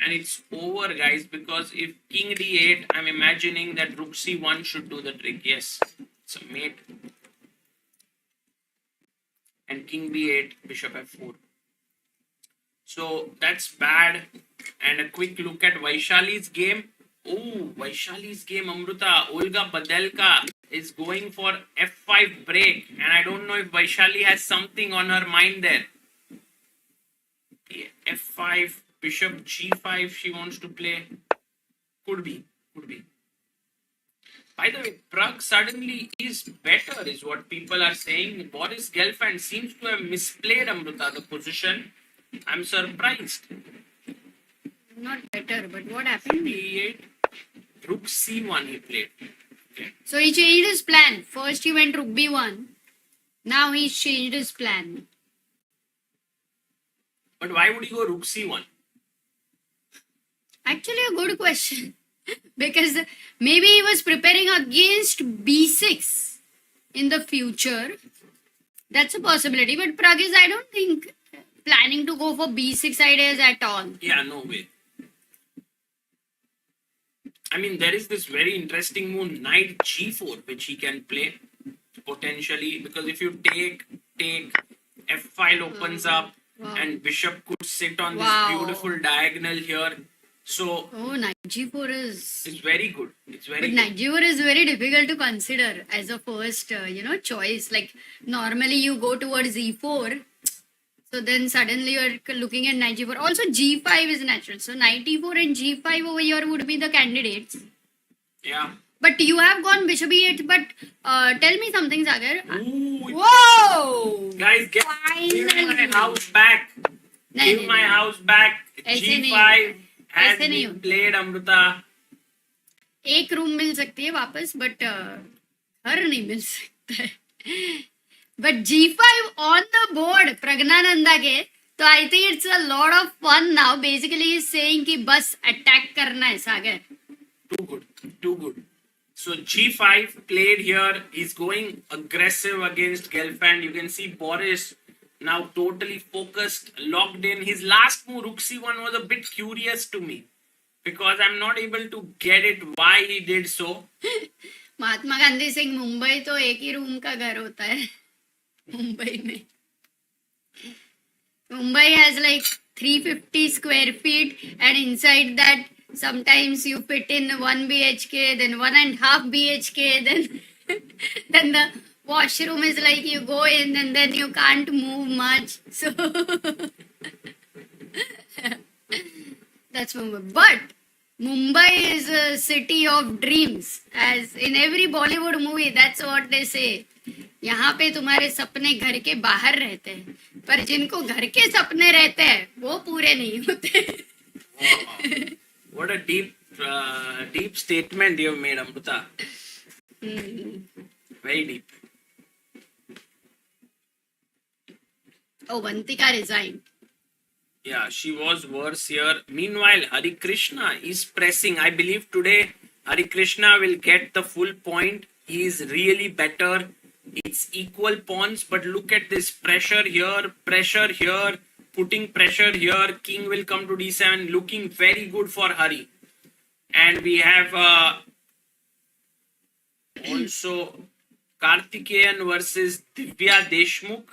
And it's over, guys, because if king d8, I'm imagining that rook c1 should do the trick. Yes, it's a mate. And king b8, bishop f4. So that's bad. And a quick look at Vaishali's game. Oh, Vaishali's game, Amruta. Olga Badelka is going for f5 break. And I don't know if Vaishali has something on her mind there. f5, bishop g5 she wants to play. Could be. By the way, Pragg suddenly is better, is what people are saying. Boris Gelfand seems to have misplayed, Amruta, the position. I'm surprised. Not better, but what happened? D8, rook c1 he played. Okay. So he changed his plan. First he went rook b1. Now he's changed his plan. But why would he go rook c1? Actually, a good question. Because maybe he was preparing against b6 in the future. That's a possibility. But Pragg is, I don't think, planning to go for b6 ideas at all. Yeah, no way. I mean, there is this very interesting move, knight g4, which he can play potentially. Because if you take, f file opens up, and bishop could sit on this beautiful diagonal here. So, knight g4 is... It's very good. But knight g4 is very difficult to consider as a first, choice. Like, normally you go towards e4. So then suddenly you're looking at knight g4. Also, g5 is natural. So, knight e4 and g5 over here would be the candidates. Yeah. But you have gone bishop e8. But tell me something, Sagar. Ooh, Whoa! Guys, give my house back. Give my house back. G5 has been played, Amruta. एक room मिल सकती है वापस, but घर नहीं मिल सकता है. But G5 on the board, Pragnananda के, तो I think it's a lot of fun now. Basically, he's saying कि बस attack करना है, Sagar. Too good. So G5 played here. He's going aggressive against Gelfand. You can see Boris now totally focused, locked in. His last move, Rook C1, was a bit curious to me because I'm not able to get it why he did so. Mahatma Gandhi Singh Mumbai तो एक ही room का घर होता है मुंबई में. Mumbai has like 350 square feet, and inside that sometimes you fit in 1 BHK, then 1.5 BHK, then the washroom is like you go in and then you can't move much. So that's Mumbai. But Mumbai is a city of dreams. As in every Bollywood movie, that's what they say. यहाँ पे तुम्हारे सपने घर के बाहर रहते हैं, पर जिनको घर के सपने रहते हैं वो पूरे नहीं होते. Wow. What a deep statement you have made, Amruta. Very deep. Oh, Vantika resigned. Yeah, she was worse here. Meanwhile, Hari Krishna is pressing. I believe today Hari Krishna will get the full point. He is really better. It's equal pawns, but look at this pressure here, putting pressure here. King will come to d7, looking very good for Hari. And we have also Karthikeyan versus Divya Deshmukh.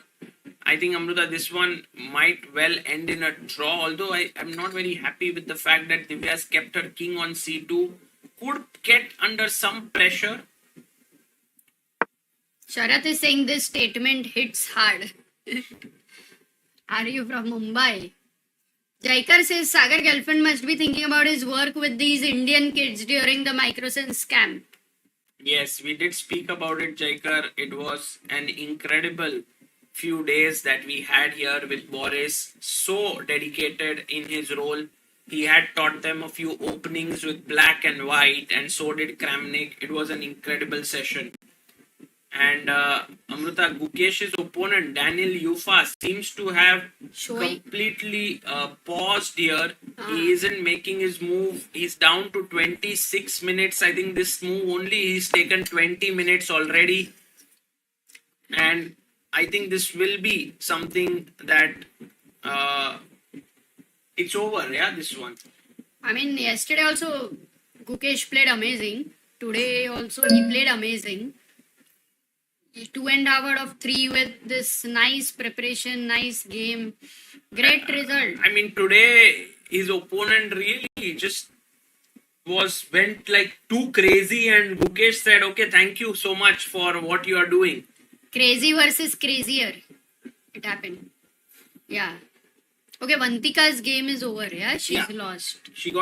I think, Amruta, this one might well end in a draw, although I am not very happy with the fact that Divya has kept her king on c2. Could get under some pressure. Sharat is saying this statement hits hard. Are you from Mumbai? Jaikar says Sagar Gelfand must be thinking about his work with these Indian kids during the microsense scam. Yes, we did speak about it, Jaikar. It was an incredible few days that we had here with Boris. So dedicated in his role. He had taught them a few openings with black and white, and so did Kramnik. It was an incredible session. And Amruta, Gukesh's opponent, Daniel Yufa, seems to have completely paused here. He isn't making his move. He's down to 26 minutes. I think this move only he's taken 20 minutes already. And I think this will be something that it's over, yeah, this one. I mean, yesterday also Gukesh played amazing. Today also he played amazing. 2.5 out of 3 with this nice preparation, nice game. Great result. I mean, today his opponent really just went like too crazy, and Gukesh said, okay, thank you so much for what you are doing. Crazy versus crazier. It happened. Yeah. Okay, Vantika's game is over, yeah? She's lost. She's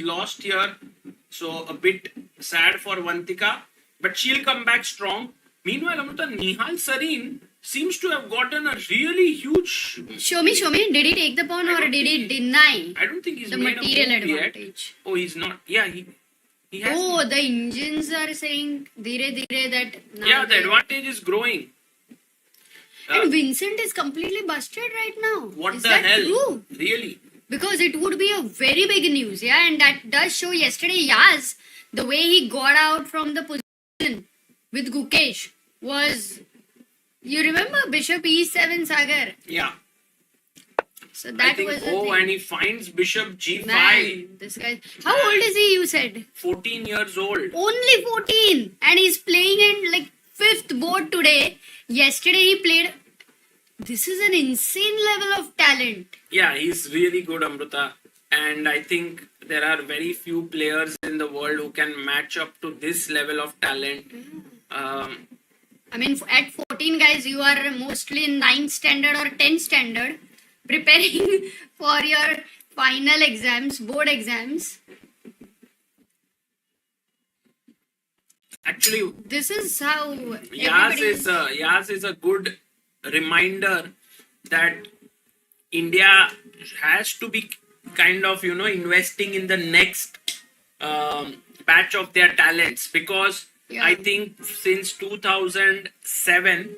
lost here. So a bit sad for Vantika. But she'll come back strong. Meanwhile, Amruta, Nihal Sareen seems to have gotten a really huge... Show me. Did he take the pawn or did he deny? I don't think he's the made material a move advantage. Yet. Oh, he's not. Yeah, he has. Oh, the engines are saying dire that... Yeah, the advantage is growing. And Vincent is completely busted right now. What is the that hell? True? Really? Because it would be a very big news, yeah? And that does show yesterday, Yaz, the way he got out from the position with Gukesh was, you remember Bishop E7 Sagar? Yeah. So that was the thing. And he finds Bishop G5. Man, this guy. How old is he, you said? 14 years old. Only 14. And he's playing in like 5th board today. Yesterday he played. This is an insane level of talent. Yeah, he's really good, Amruta. And I think there are very few players in the world who can match up to this level of talent. I mean, at 14, guys, you are mostly in 9th standard or 10th standard, preparing for your final exams, board exams. Actually, this is how Yaz is a good reminder that India has to be kind of, investing in the next batch of their talents, because I think since 2007,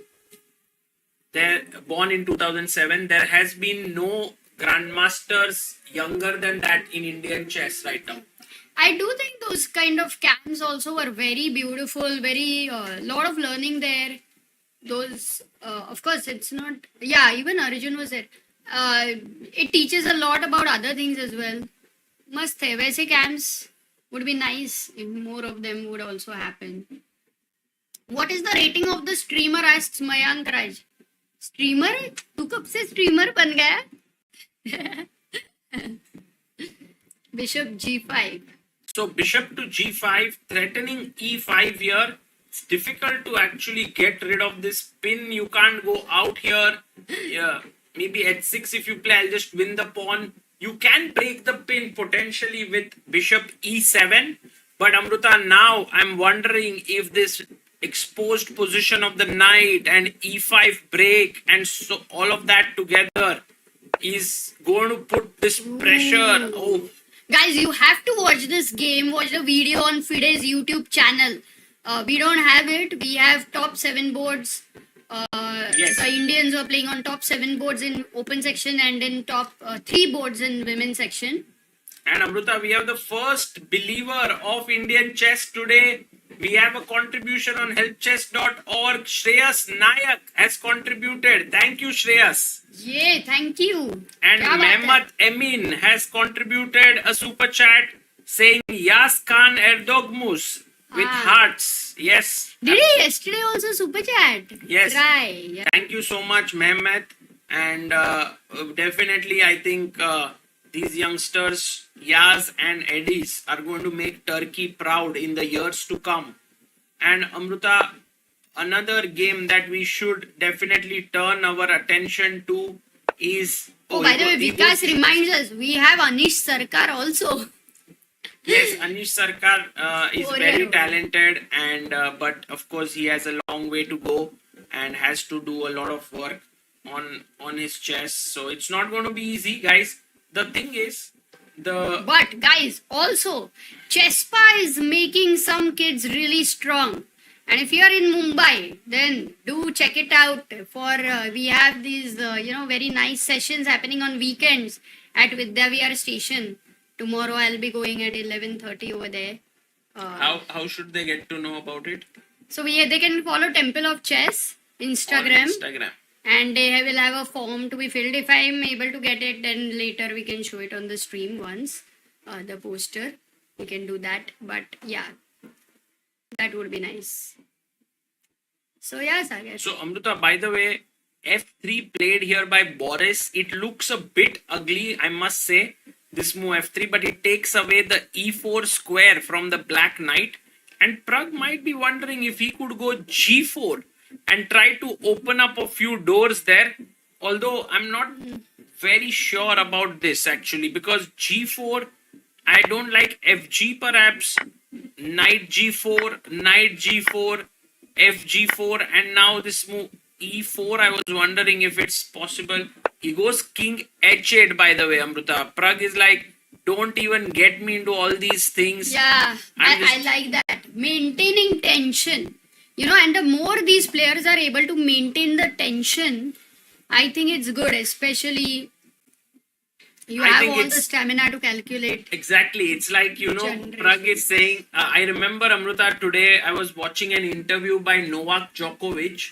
they're born in 2007, there has been no grandmasters younger than that in Indian chess right now. I do think those kind of camps also were very beautiful, very lot of learning there. Those, of course, it's not. Yeah, even Arjun was there. It teaches a lot about other things as well. Must hai. वैसे camps would be nice if more of them would also happen. What is the rating of the streamer? Asks Mayank Raj. Streamer? तू कब से streamer बन गया? Bishop G5. So bishop to g5, threatening e5 here. It's difficult to actually get rid of this pin. You can't go out here. Yeah, maybe h6 if you play. I'll just win the pawn. You can break the pin potentially with bishop e7. But Amruta, now I'm wondering if this exposed position of the knight and e5 break and so all of that together is going to put this pressure. Oh, Guys, you have to watch this game. Watch the video on FIDE's YouTube channel. We don't have it. We have top 7 boards. Yes. The Indians were playing on top 7 boards in open section and in top 3 boards in women's section. and Amruta, we have the first believer of Indian chess today. We have a contribution on helpchess.org. Shreyas Nayak has contributed. Thank you, Shreyas. Yeah, thank you. And Kya baat hai? Mehmet Emin has contributed a super chat saying Yas Khan Erdogmus with hearts. Yes. Did he yesterday also super chat? Yes. Try. Yeah. Thank you so much, Mehmet. And definitely, I think these youngsters, Yaz and Eddies, are going to make Turkey proud in the years to come. And Amruta, another game that we should definitely turn our attention to is. Oh, by the way, Vikas reminds us we have Anish Sarkar also. Yes, Anish Sarkar is Oh, very yeah. talented, and but of course he has a long way to go and has to do a lot of work on his chess. So it's not going to be easy, guys. The thing is, But guys, also, Chespa is making some kids really strong. And if you are in Mumbai, then do check it out. For we have these, very nice sessions happening on weekends at Vidyavihar station. Tomorrow I'll be going at 11:30 over there. how should they get to know about it? So they can follow Temple of Chess On Instagram. Instagram. And they will have a form to be filled. If I am able to get it, then later we can show it on the stream once. The poster. We can do that. But yeah, that would be nice. So yeah, Sagar. So Amruta, by the way, f3 played here by Boris. It looks a bit ugly, I must say, this move f3, but it takes away the e4 square from the black knight. And Pragg might be wondering if he could go g4 and try to open up a few doors there. Although I'm not very sure about this actually, because g4, I don't like fg perhaps, knight g4, knight g4, fg4, and now this move e4. I was wondering if it's possible. He goes king h8, by the way, Amruta. Pragg is like, don't even get me into all these things. Yeah, I'm I like that. Maintaining tension. And the more these players are able to maintain the tension, I think it's good, especially you I have think all the it's- stamina to calculate. Exactly. It's like, Generation. Pragg is saying, I remember, Amruta, today I was watching an interview by Novak Djokovic.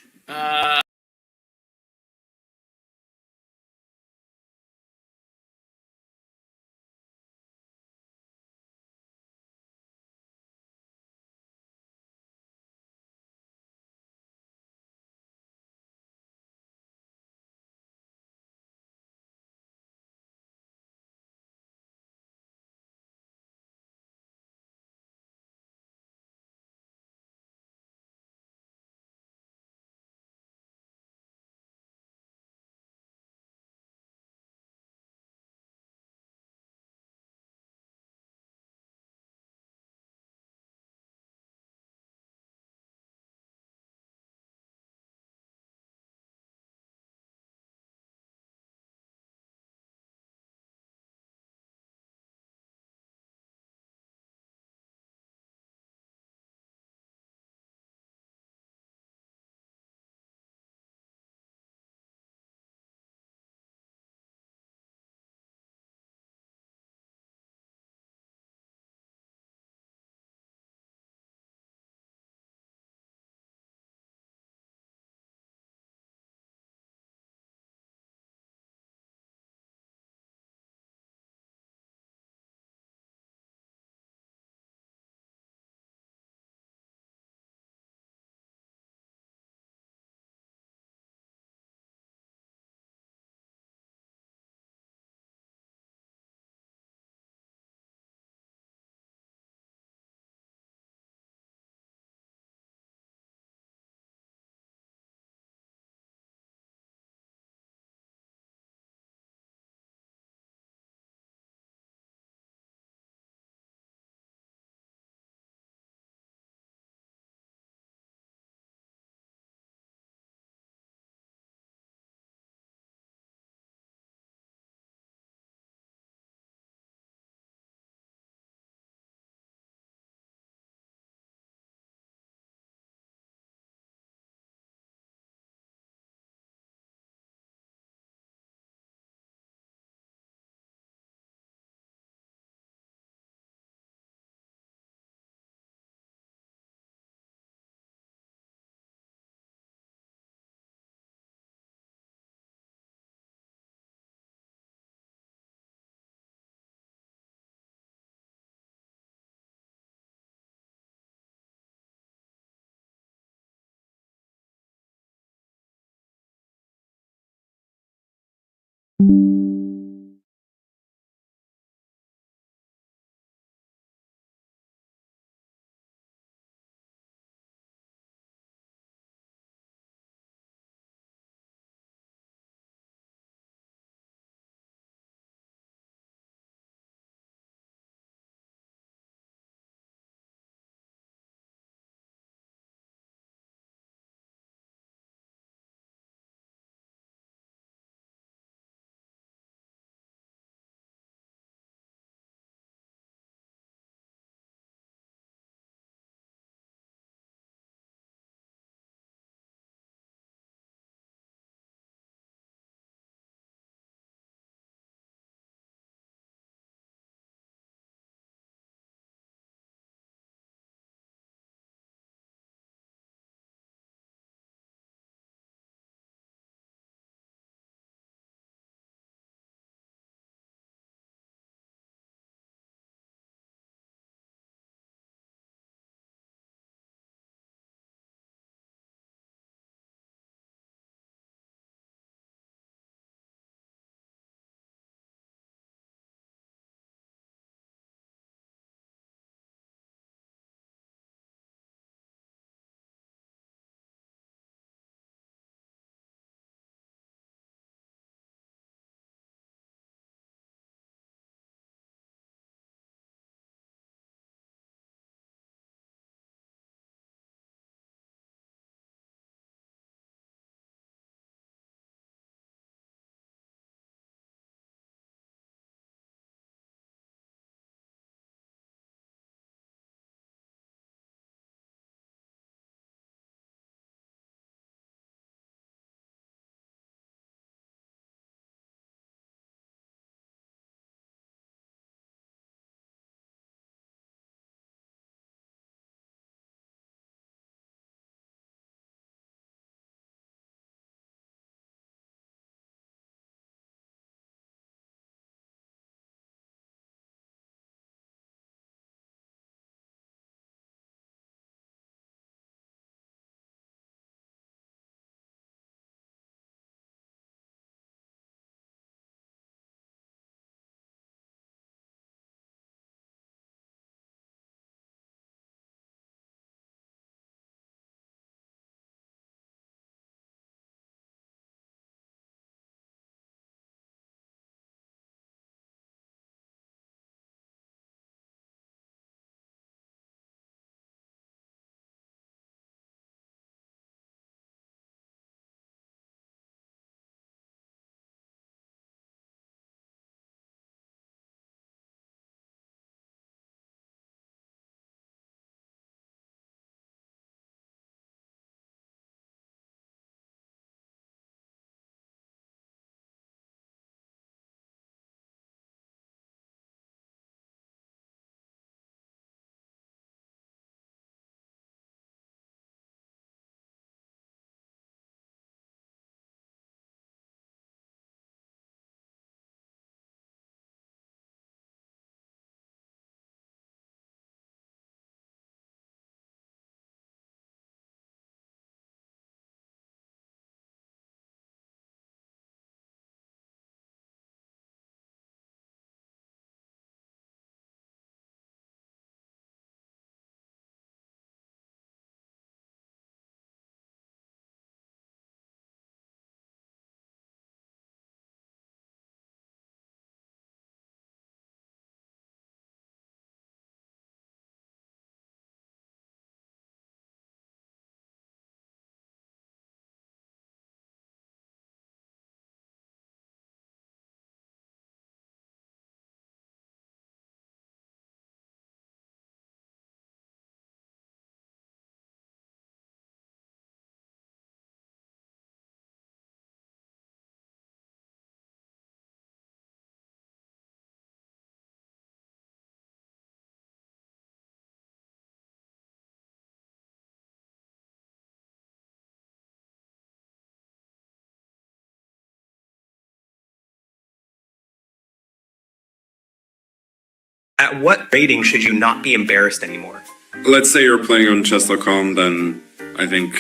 At what rating should you not be embarrassed anymore? Let's say you're playing on chess.com, then I think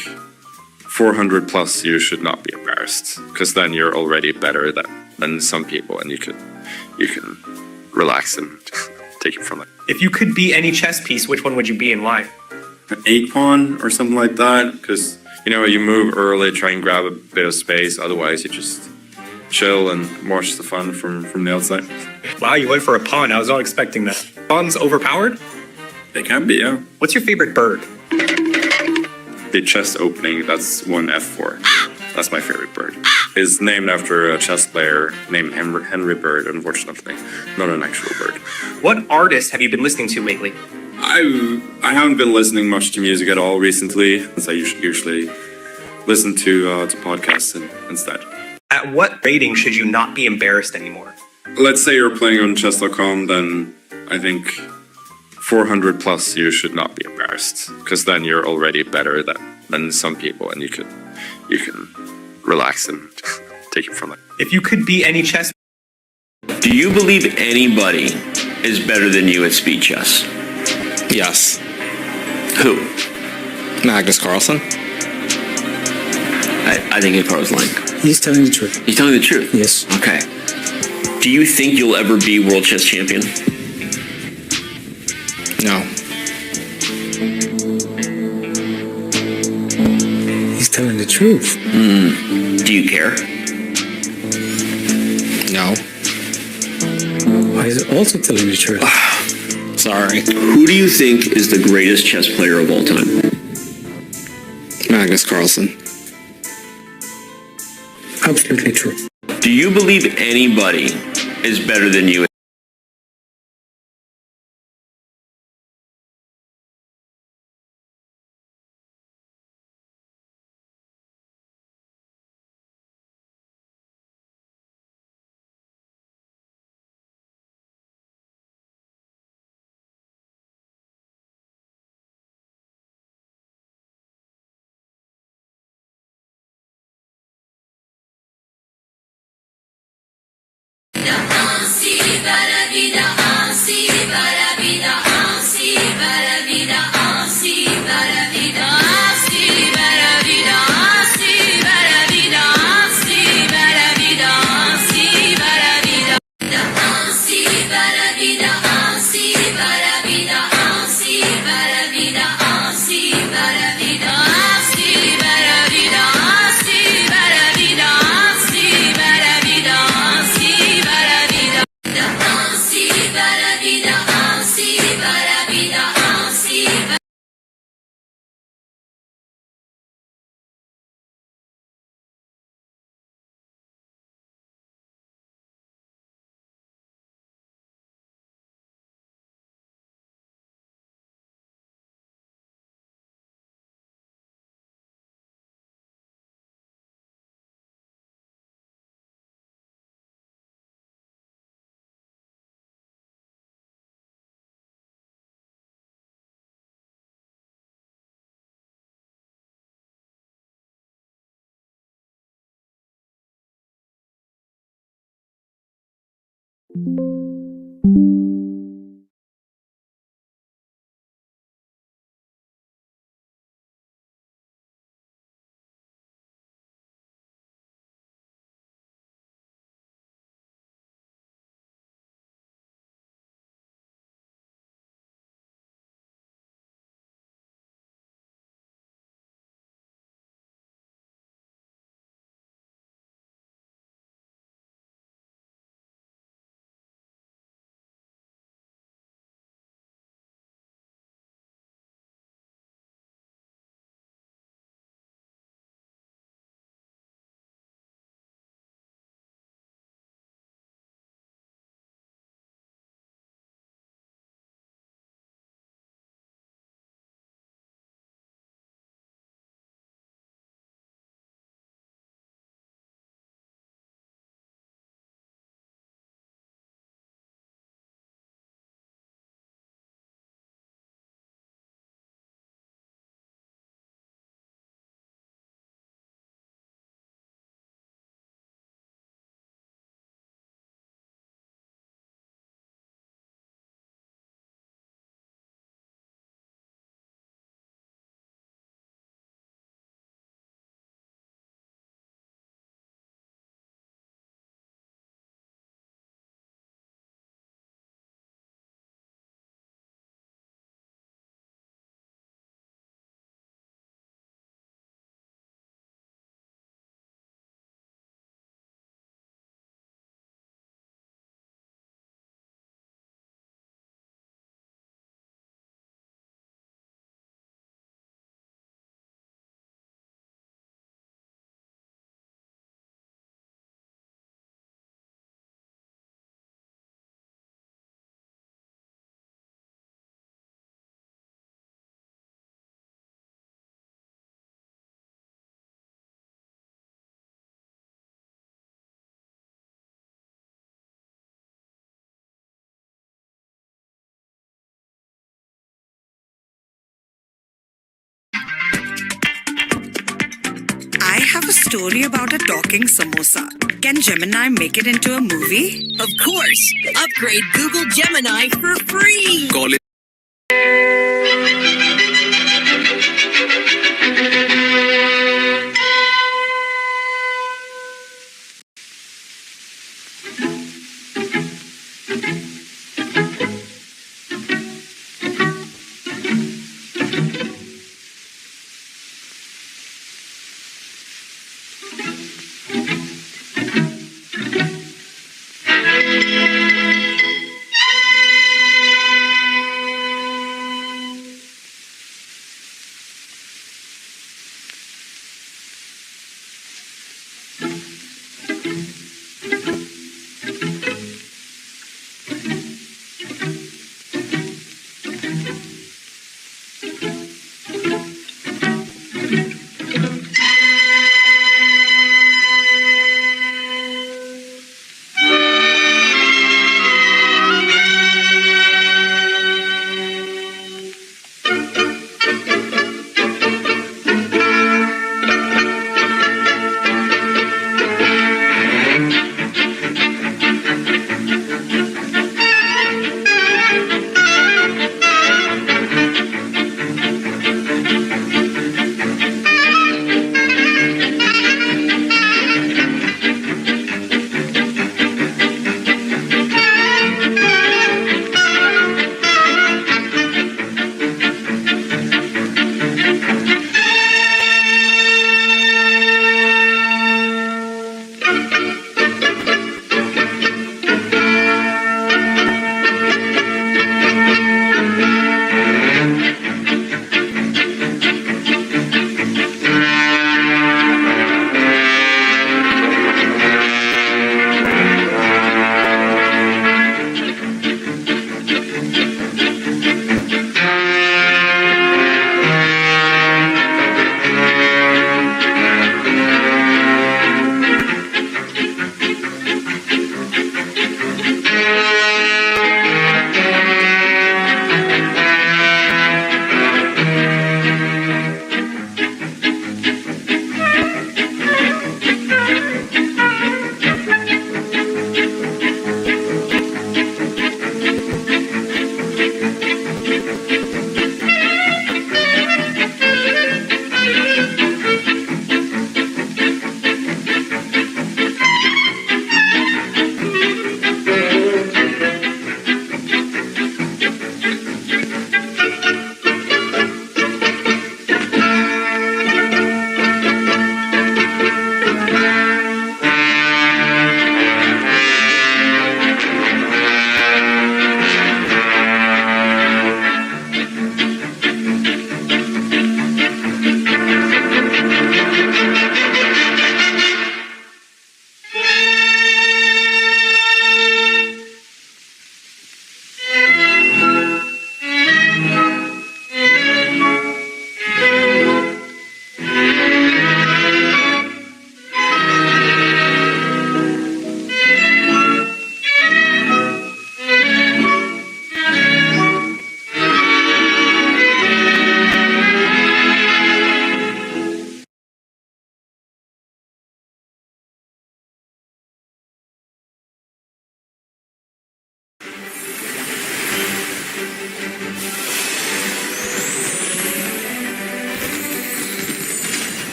400 plus, you should not be embarrassed, because then you're already better than some people, and you can relax and just take it from there. If you could be any chess piece, which one would you be and why? An 8 pawn or something like that, because you move early, try and grab a bit of space. Otherwise, you just chill and watch the fun from the outside. Wow, you went for a pawn. I was not expecting that. Pawns overpowered? They can be, yeah. What's your favorite bird? The chest opening, that's one F4. That's my favorite bird. It's named after a chess player named Henry Bird, unfortunately. Not an actual bird. What artist have you been listening to lately? I haven't been listening much to music at all recently, since I usually listen to podcasts instead. At what rating should you not be embarrassed anymore? Let's say you're playing on chess.com, then I think 400 plus, you should not be embarrassed, because then you're already better than some people, and you can relax and just take it from there. If you could be any chess... Do you believe anybody is better than you at speed chess? Yes. Who? Magnus Carlsen. I think his was lying. He's telling the truth. He's telling the truth? Yes. Okay. Do you think you'll ever be world chess champion? No. He's telling the truth. Do you care? No. He's also telling the truth. Sorry. Who do you think is the greatest chess player of all time? Magnus Carlsen. Absolutely true. Do you believe anybody is better than you story about a talking samosa. Can Gemini make it into a movie? Of course. Upgrade Google Gemini for free. Call it.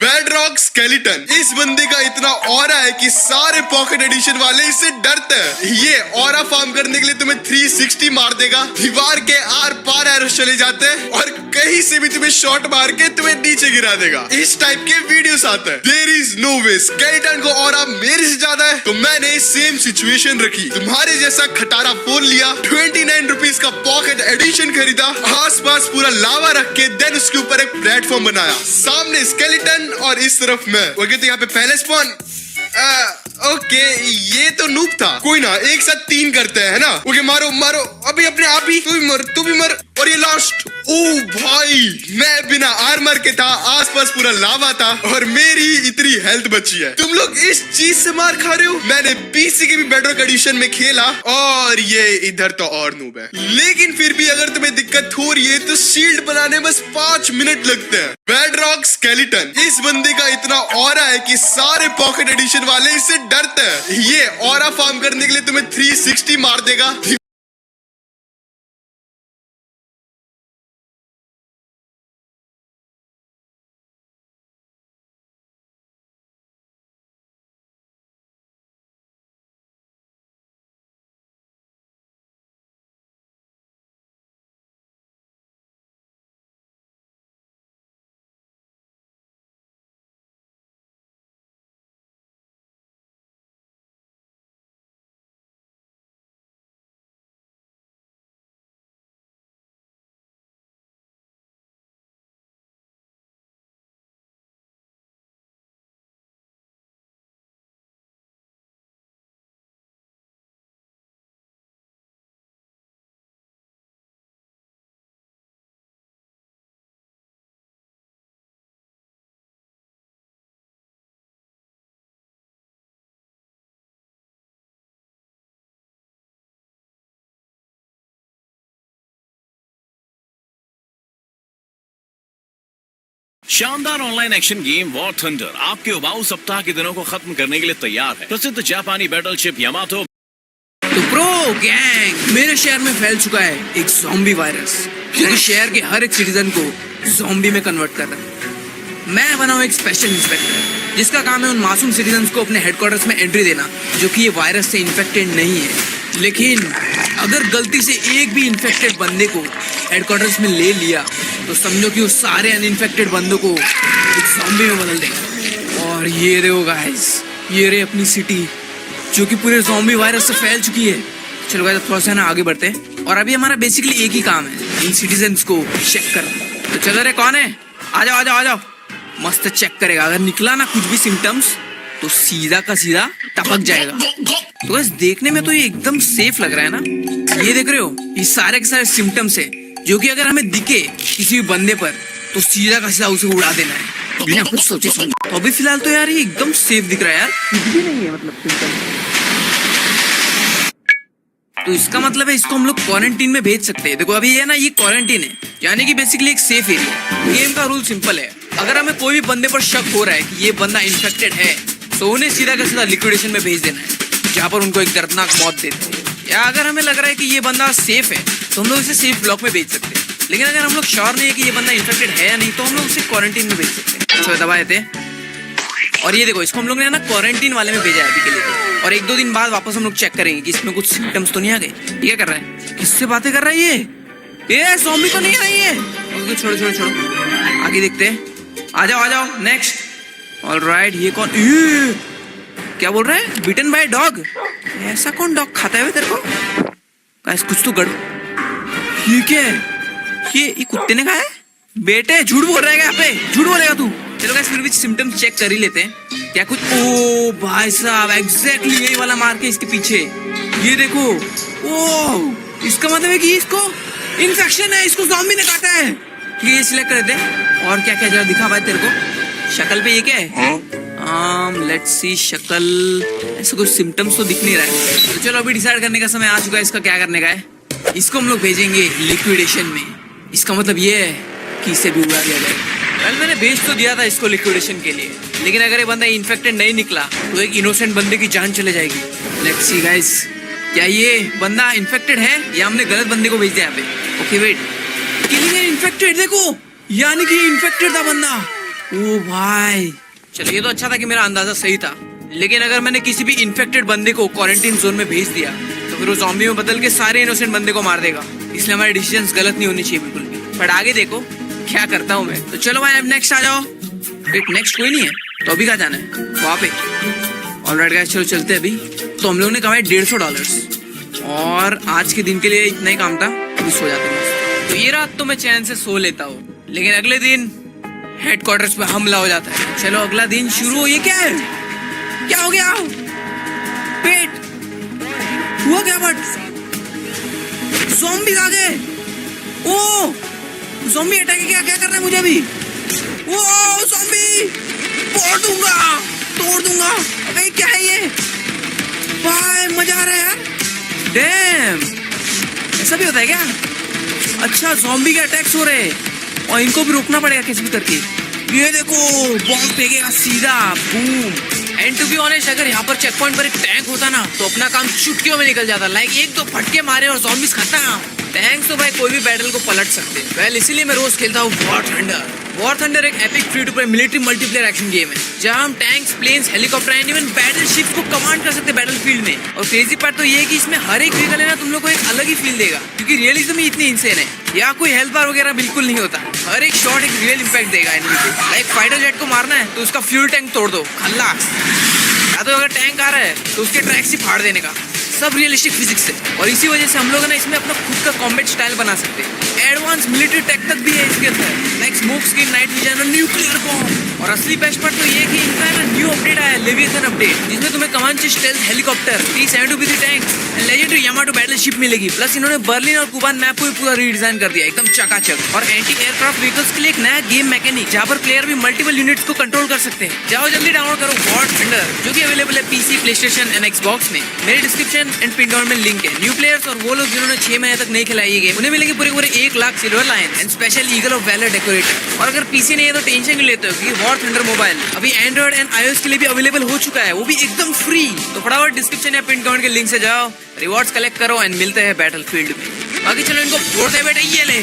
Bedrock skeleton, इस बंदे का इतना aura है कि सारे pocket edition वाले इससे डरते हैं। ये ऑरा फार्म करने के लिए तुम्हें 360 मार देगा, दीवार के आर पार एरोस चले जाते हैं और कहीं से भी तुम्हें शॉट मार के तुम्हें नीचे गिरा देगा। इस टाइप के वीडियोस आते हैं। There is no way skeleton को ऑरा मेरे से ज्यादा है, तो मैंने सेम सिचुएशन रखी। तुम्हारे जैसा खटारा फोन लिया, 29 रुपीज का पॉकेट एडिशन खरीदा, आसपास पूरा लावा रख के देन उसके ऊपर एक प्लेटफॉर्म बनाया, सामने स्केलेटन और इस तरफ मैं। ओके, तो यहाँ पे पहले स्पॉन। ओके, ये तो नूब था। कोई ना, एक साथ 3 करते हैं, है ना? ओके, मारो मारो अभी अपने आप ही। तू भी मर। और ये लास्ट। ओ भाई, मैं बिना आर्मर के था, आसपास पूरा लावा था और मेरी इतनी हेल्थ बची है। तुम लोग इस चीज से मार खा रहे हो। मैंने पीसी के भी बेडरॉक एडिशन में खेला और ये इधर तो और नूब है। लेकिन फिर भी अगर तुम्हें दिक्कत हो रही है तो शील्ड बनाने बस 5 मिनट लगते हैं। बेडरॉक स्केलेटन, इस बंदे का इतना ऑरा है कि सारे पॉकेट एडिशन वाले इससे डरते हैं। ये ऑरा फार्म करने के लिए तुम्हें 360 मार देगा। शानदार online action game war thunder आपके उबाऊ सप्ताह के दिनों को खत्म करने के लिए तैयार है। प्रसिद्ध जापानी बैटलशिप यामातो। तो प्रो गैंग, मेरे शहर में फैल चुका है एक ज़ॉम्बी वायरस जो कि शहर के हर एक सिटीजन को ज़ॉम्बी में कन्वर्ट कर रहा है। मैं बना हूँ एक स्पेशल इंस्पेक्टर जिसका काम है उन मासूम सिटीजन्स को अपने हेडक्वार्टर्स में एंट्री देना जो कि ये वायरस से इन्फेक्टेड नहीं है। लेकिन अगर गलती से एक भी इन्फेक्टेड बंदे को हेडक्वार्टर्स में ले लिया तो समझो कि उस सारे अनइन्फेक्टेड बंदों को एक ज़ॉम्बी में बदल देगा। और ये देखो गाइस, ये रहे अपनी सिटी जो कि पूरे ज़ॉम्बी वायरस से फैल चुकी है। चलो गाइस थोड़ा सा ना आगे बढ़ते हैं। और अभी हमारा बेसिकली एक ही काम है, इन सिटीजन्स को चेक करना। तो चलो रे कौन है, आ जाओ आ जाओ आ जाओ। मस्त चेक करेगा, अगर निकला ना कुछ भी सिम्टम्स तो सीधा का सीधा टपक जाएगा। तो गाइस देखने में तो ये एकदम सेफ लग रहा है ना। ये देख रहे हो, ये सारे के सारे सिम्टम्स है जो कि अगर हमें दिखे किसी भी बंदे पर तो सीधा का सीधा उसे उड़ा देना है बिना कुछ सोचे समझे। तो अभी फिलहाल तो यार ये एकदम सेफ दिख रहा है यार, कुछ भी नहीं है मतलब सिम्टम्स। तो इसका मतलब है इसको हम लोग क्वारंटीन में भेज सकते हैं। देखो अभी ये ना, ये क्वारंटीन है यानी कि बेसिकली एक सेफ एरिया। गेम का रूल सिंपल है, अगर हमें कोई भी बंदे पर शक हो रहा है कि ये बंदा इन्फेक्टेड है तो उन्हें सीधा का सीधा लिक्विडेशन में भेज देना है जहाँ पर उनको एक दर्दनाक मौत देते हैं। या अगर हमें लग रहा है कि ये बंदा सेफ है तो हम लोग इसे सेफ ब्लॉक में भेज सकते हैं। लेकिन अगर हम लोग श्योर नहीं है कि ये बंदा इन्फेक्टेड है या नहीं तो हम लोग उसे क्वारंटीन में भेज सकते हैं। अच्छा दबा देते हैं। और ये देखो, इसको हम लोग ने ना क्वारंटीन वाले में भेजा है अभी के लिए। और 1-2 दिन बाद वापस हम लोग चेक करेंगे कि इसमें कुछ सिम्टम्स तो नहीं आ गए। ये क्या कर रहा है, किससे बातें कर रहा है ये ज़ॉम्बी तो नहीं आ रही है। छोड़ो छोड़ो छोड़ो, आगे देखते हैं। आ जाओ आ जाओ, नेक्स्ट। ऑलराइट, ये कौन, क्या बोल रहा है, बिटन बाय डॉग। ऐसा कौन डॉग खाता है तेरे को? गाइस कुछ तो गड़, ये क्या है, ये कुत्ते ने खाया है? बेटे झूठ बोल रहा है यहाँ पे, झूठ बोलेगा तू। चलो गाइस फिर भी सिम्टम्स चेक कर ही लेते हैं क्या कुछ। ओ भाई साहब, एग्जैक्टली यही वाला मार के इसके पीछे, ये देखो। ओ इसका मतलब है कि इसको इन्फेक्शन है, इसको ज़ॉम्बी ने काटा है। ठीक है, ये सिलेक्ट कर देते हैं। और क्या क्या जरा दिखा भाई तेरे को शक्ल पे, ये क्या है? लेट्स सी, शक्ल ऐसा कुछ सिम्टम्स तो दिख नहीं रहा है। तो चलो अभी डिसाइड करने का समय आ चुका है इसका क्या करने का है। इसको हम लोग भेजेंगे लिक्विडेशन में। इसका मतलब ये है कि इसे भी उड़ा दिया जाए। कल मैंने भेज तो दिया था इसको लिक्विडेशन के लिए, लेकिन अगर ये बंदा इन्फेक्टेड नहीं निकला तो एक इनोसेंट बंदे की जान चले जाएगी। लेट्स सी गाइस, क्या ये बंदा इन्फेक्टेड है या हमने गलत बंदे को भेज दिया यहाँ पे। ओके वेट, किलिंग इन्फेक्टेड, देखो यानी कि इन्फेक्टेड था बंदा। ओ भाई चलो, ये तो अच्छा था कि मेरा अंदाजा सही था। लेकिन अगर मैंने किसी भी इन्फेक्टेड बंदे को क्वारंटीन जोन में भेज दिया तो फिर वो ज़ॉम्बी में बदल के सारे इनोसेंट बंदे को मार देगा। इसलिए हमारे डिसीजंस गलत नहीं होनी चाहिए बिल्कुल भी। बट आगे देखो क्या करता हूँ मैं। तो चलो भाई अब नेक्स्ट आ जाओ। वेट, नेक्स्ट कोई नहीं है तो अभी कहाँ जाना है, वहाँ पे। ऑलराइट गाइस, चलो चलते हैं अभी। तो हम लोगों ने कमाए $150 और आज के दिन के लिए इतना ही काम था, अभी सो जाते हैं। तो ये रात तो मैं चैन से सो लेता हूँ, लेकिन अगले दिन हेडक्वार्टर्स पे हमला हो जाता है। चलो अगला दिन शुरू। ये क्या है, क्या हो गया, पेट हुआ क्या? बट ज़ॉम्बी आ गए। ओ ज़ॉम्बी अटैक है, क्या कर रहा है मुझे अभी? ओ ज़ॉम्बी, तोड़ दूंगा। अबे क्या है ये भाई, मजा आ रहा है यार। डैम, ऐसा भी होता है क्या? अच्छा, ज़ॉम्बी के अटैक्स हो रहे हैं और इनको भी रोकना पड़ेगा कैसे भी करके। ये देखो, बॉम्ब फेंकेगा सीधा, boom. And to be honest, अगर यहाँ पर चेक पॉइंट पर एक टैंक होता ना तो अपना काम चुटकियों में निकल जाता। लाइक 1-2 फटके मारे और ज़ॉम्बीज खत्म। टैंक्स तो भाई कोई भी बैटल को पलट सकते हैं। वेल इसीलिए मैं रोज खेलता हूँ वॉर थंडर एक epic free to play military multiplayer action game है जहाँ हम tanks, planes, helicopter and even battle ships को कमांड कर सकते हैं बैटलफील्ड में। और क्रेजी पार्ट तो ये है कि इसमें हर एक व्हीकल है ना तुम लोग को एक अलग ही फील देगा, क्योंकि रियलिज्म ही इतनी इंसेन है। यहाँ कोई हेल्थ बार वगैरह बिल्कुल नहीं होता, हर एक शॉट एक रियल इम्पैक्ट देगा एनिमी को। लाइक फाइटर जेट को मारना है तो उसका फ्यूल टैंक तोड़ दो, खल्लास। या तो अगर टैंक आ रहा है तो उसके ट्रैक्स ही फाड़ देने का, सब रियलिस्टिक फिजिक्स है। और इसी वजह से हम लोग ना इसमें अपना खुद का कॉम्बैट स्टाइल बना सकते हैं। एडवांस मिलिट्री टेक तक भी है इसके अंदर, like smoke screen, night vision और न्यूक्लियर बॉम्ब। और असली बेस्ट पार्ट तो ये कि इनका ना न्यू अपडेट आया, लेविएथन अपडेट, जिसमें तुम्हें Comanche stealth helicopter, T-72 tank and legendary Yamato battleship मिलेगी। प्लस इन्होंने बर्लिन और कुबान मैप को भी पूरा रीडिजाइन कर दिया, एकदम चकाचक। और एंटी एयरक्राफ्ट व्हीकल्स के लिए एक नया गेम मैकेनिक जहाँ पर प्लेयर भी मल्टीपल यूनिट्स को कंट्रोल कर सकते हैं। जाओ जल्दी डाउनलोड करो वॉर थंडर, जो कि अवेलेबल है PC, PlayStation एंड Xbox में। मेरे डिस्क्रिप्शन एंड पिन कमेंट में लिंक है। न्यू प्लेयर्स और वो लोग जिन्होंने 6 महीने तक नहीं खेला ये गेम, उन्हें मिलेंगे पूरे 1 lakh silver lion and special eagle of valour decorator. और अगर पीसी नहीं है तो टेंशन क्यों लेते हो, क्योंकि वॉर थंडर मोबाइल अभी एंड्रॉइड एंड आईओएस के लिए भी अवेलेबल हो चुका है, वो भी एकदम फ्री। तो फटाफट डिस्क्रिप्शन या पिन कमेंट के लिंक से जाओ, रिवॉर्ड्स कलेक्ट करो एंड मिलते हैं बैटलफील्ड में। बाकी चलो इनको फोड़ते बेटे, ये ले,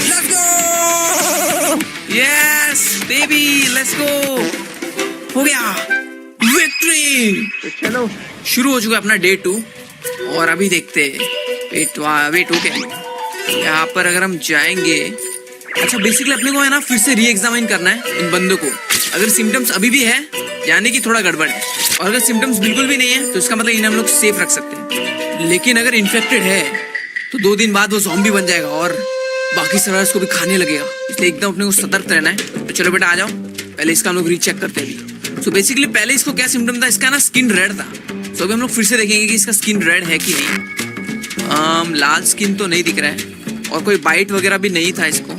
let's go, yes baby, let's go, हो गया विक्ट्री। तो चलो शुरू हो चुका अपना डे 2 और अभी देखते हैं वेट ओके यहाँ पर अगर हम जाएंगे। अच्छा बेसिकली अपने को है ना फिर से री एग्जामिन करना है इन बंदों को। अगर सिम्टम्स अभी भी है यानी कि थोड़ा गड़बड़ है, और अगर सिम्टम्स बिल्कुल भी नहीं है तो इसका मतलब इन्हें हम लोग सेफ रख सकते हैं। लेकिन अगर इन्फेक्टेड है तो 2 दिन बाद वो ज़ॉम्बी बन जाएगा और बाकी सर्वाइवर्स को भी खाने लगेगा, इसलिए एकदम अपने को सतर्क रहना है। तो चलो बेटा आ जाओ, पहले इसका हम लोग रीचेक करते हैं अभी। सो बेसिकली पहले इसको क्या सिम्टम था, इसका ना स्किन रेड था। सो अभी हम लोग फिर से देखेंगे कि इसका स्किन रेड है कि नहीं। लाल स्किन तो नहीं दिख रहा है और कोई बाइट वगैरह भी नहीं था इसको।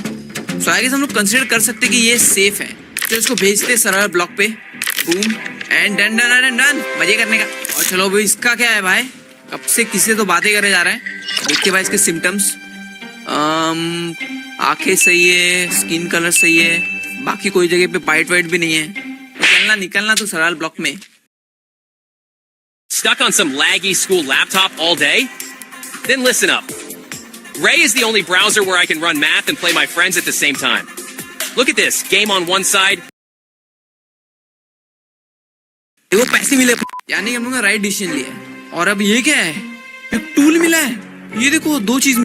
सो आई गेस हम लोग कंसिडर कर सकते हैं कि ये सेफ है। तो इसको भेजते सर्वर ब्लॉक पे, boom and done done done done, मजे करने का। और चलो भाई इसका क्या है भाई, कब से किसी से तो बातें करे जा रहा है। देखिए भाई इसके सिम्टम्स, आंखें सही है, स्किन कलर सही है, बाकी कोई जगह पे बाइट वाइट भी नहीं है। निकलना तो सराल ब्लॉक में। Stuck on some laggy school laptop all day? Then listen up. Ray is the only browser where I can run math and play my friends at the same time. Look at this, game on one side. देखो पैसे मिले, यानी हम लोगों ने right decision लिया। और अब ये क्या है, एक टूल मिला है। ये देखो 2 चीज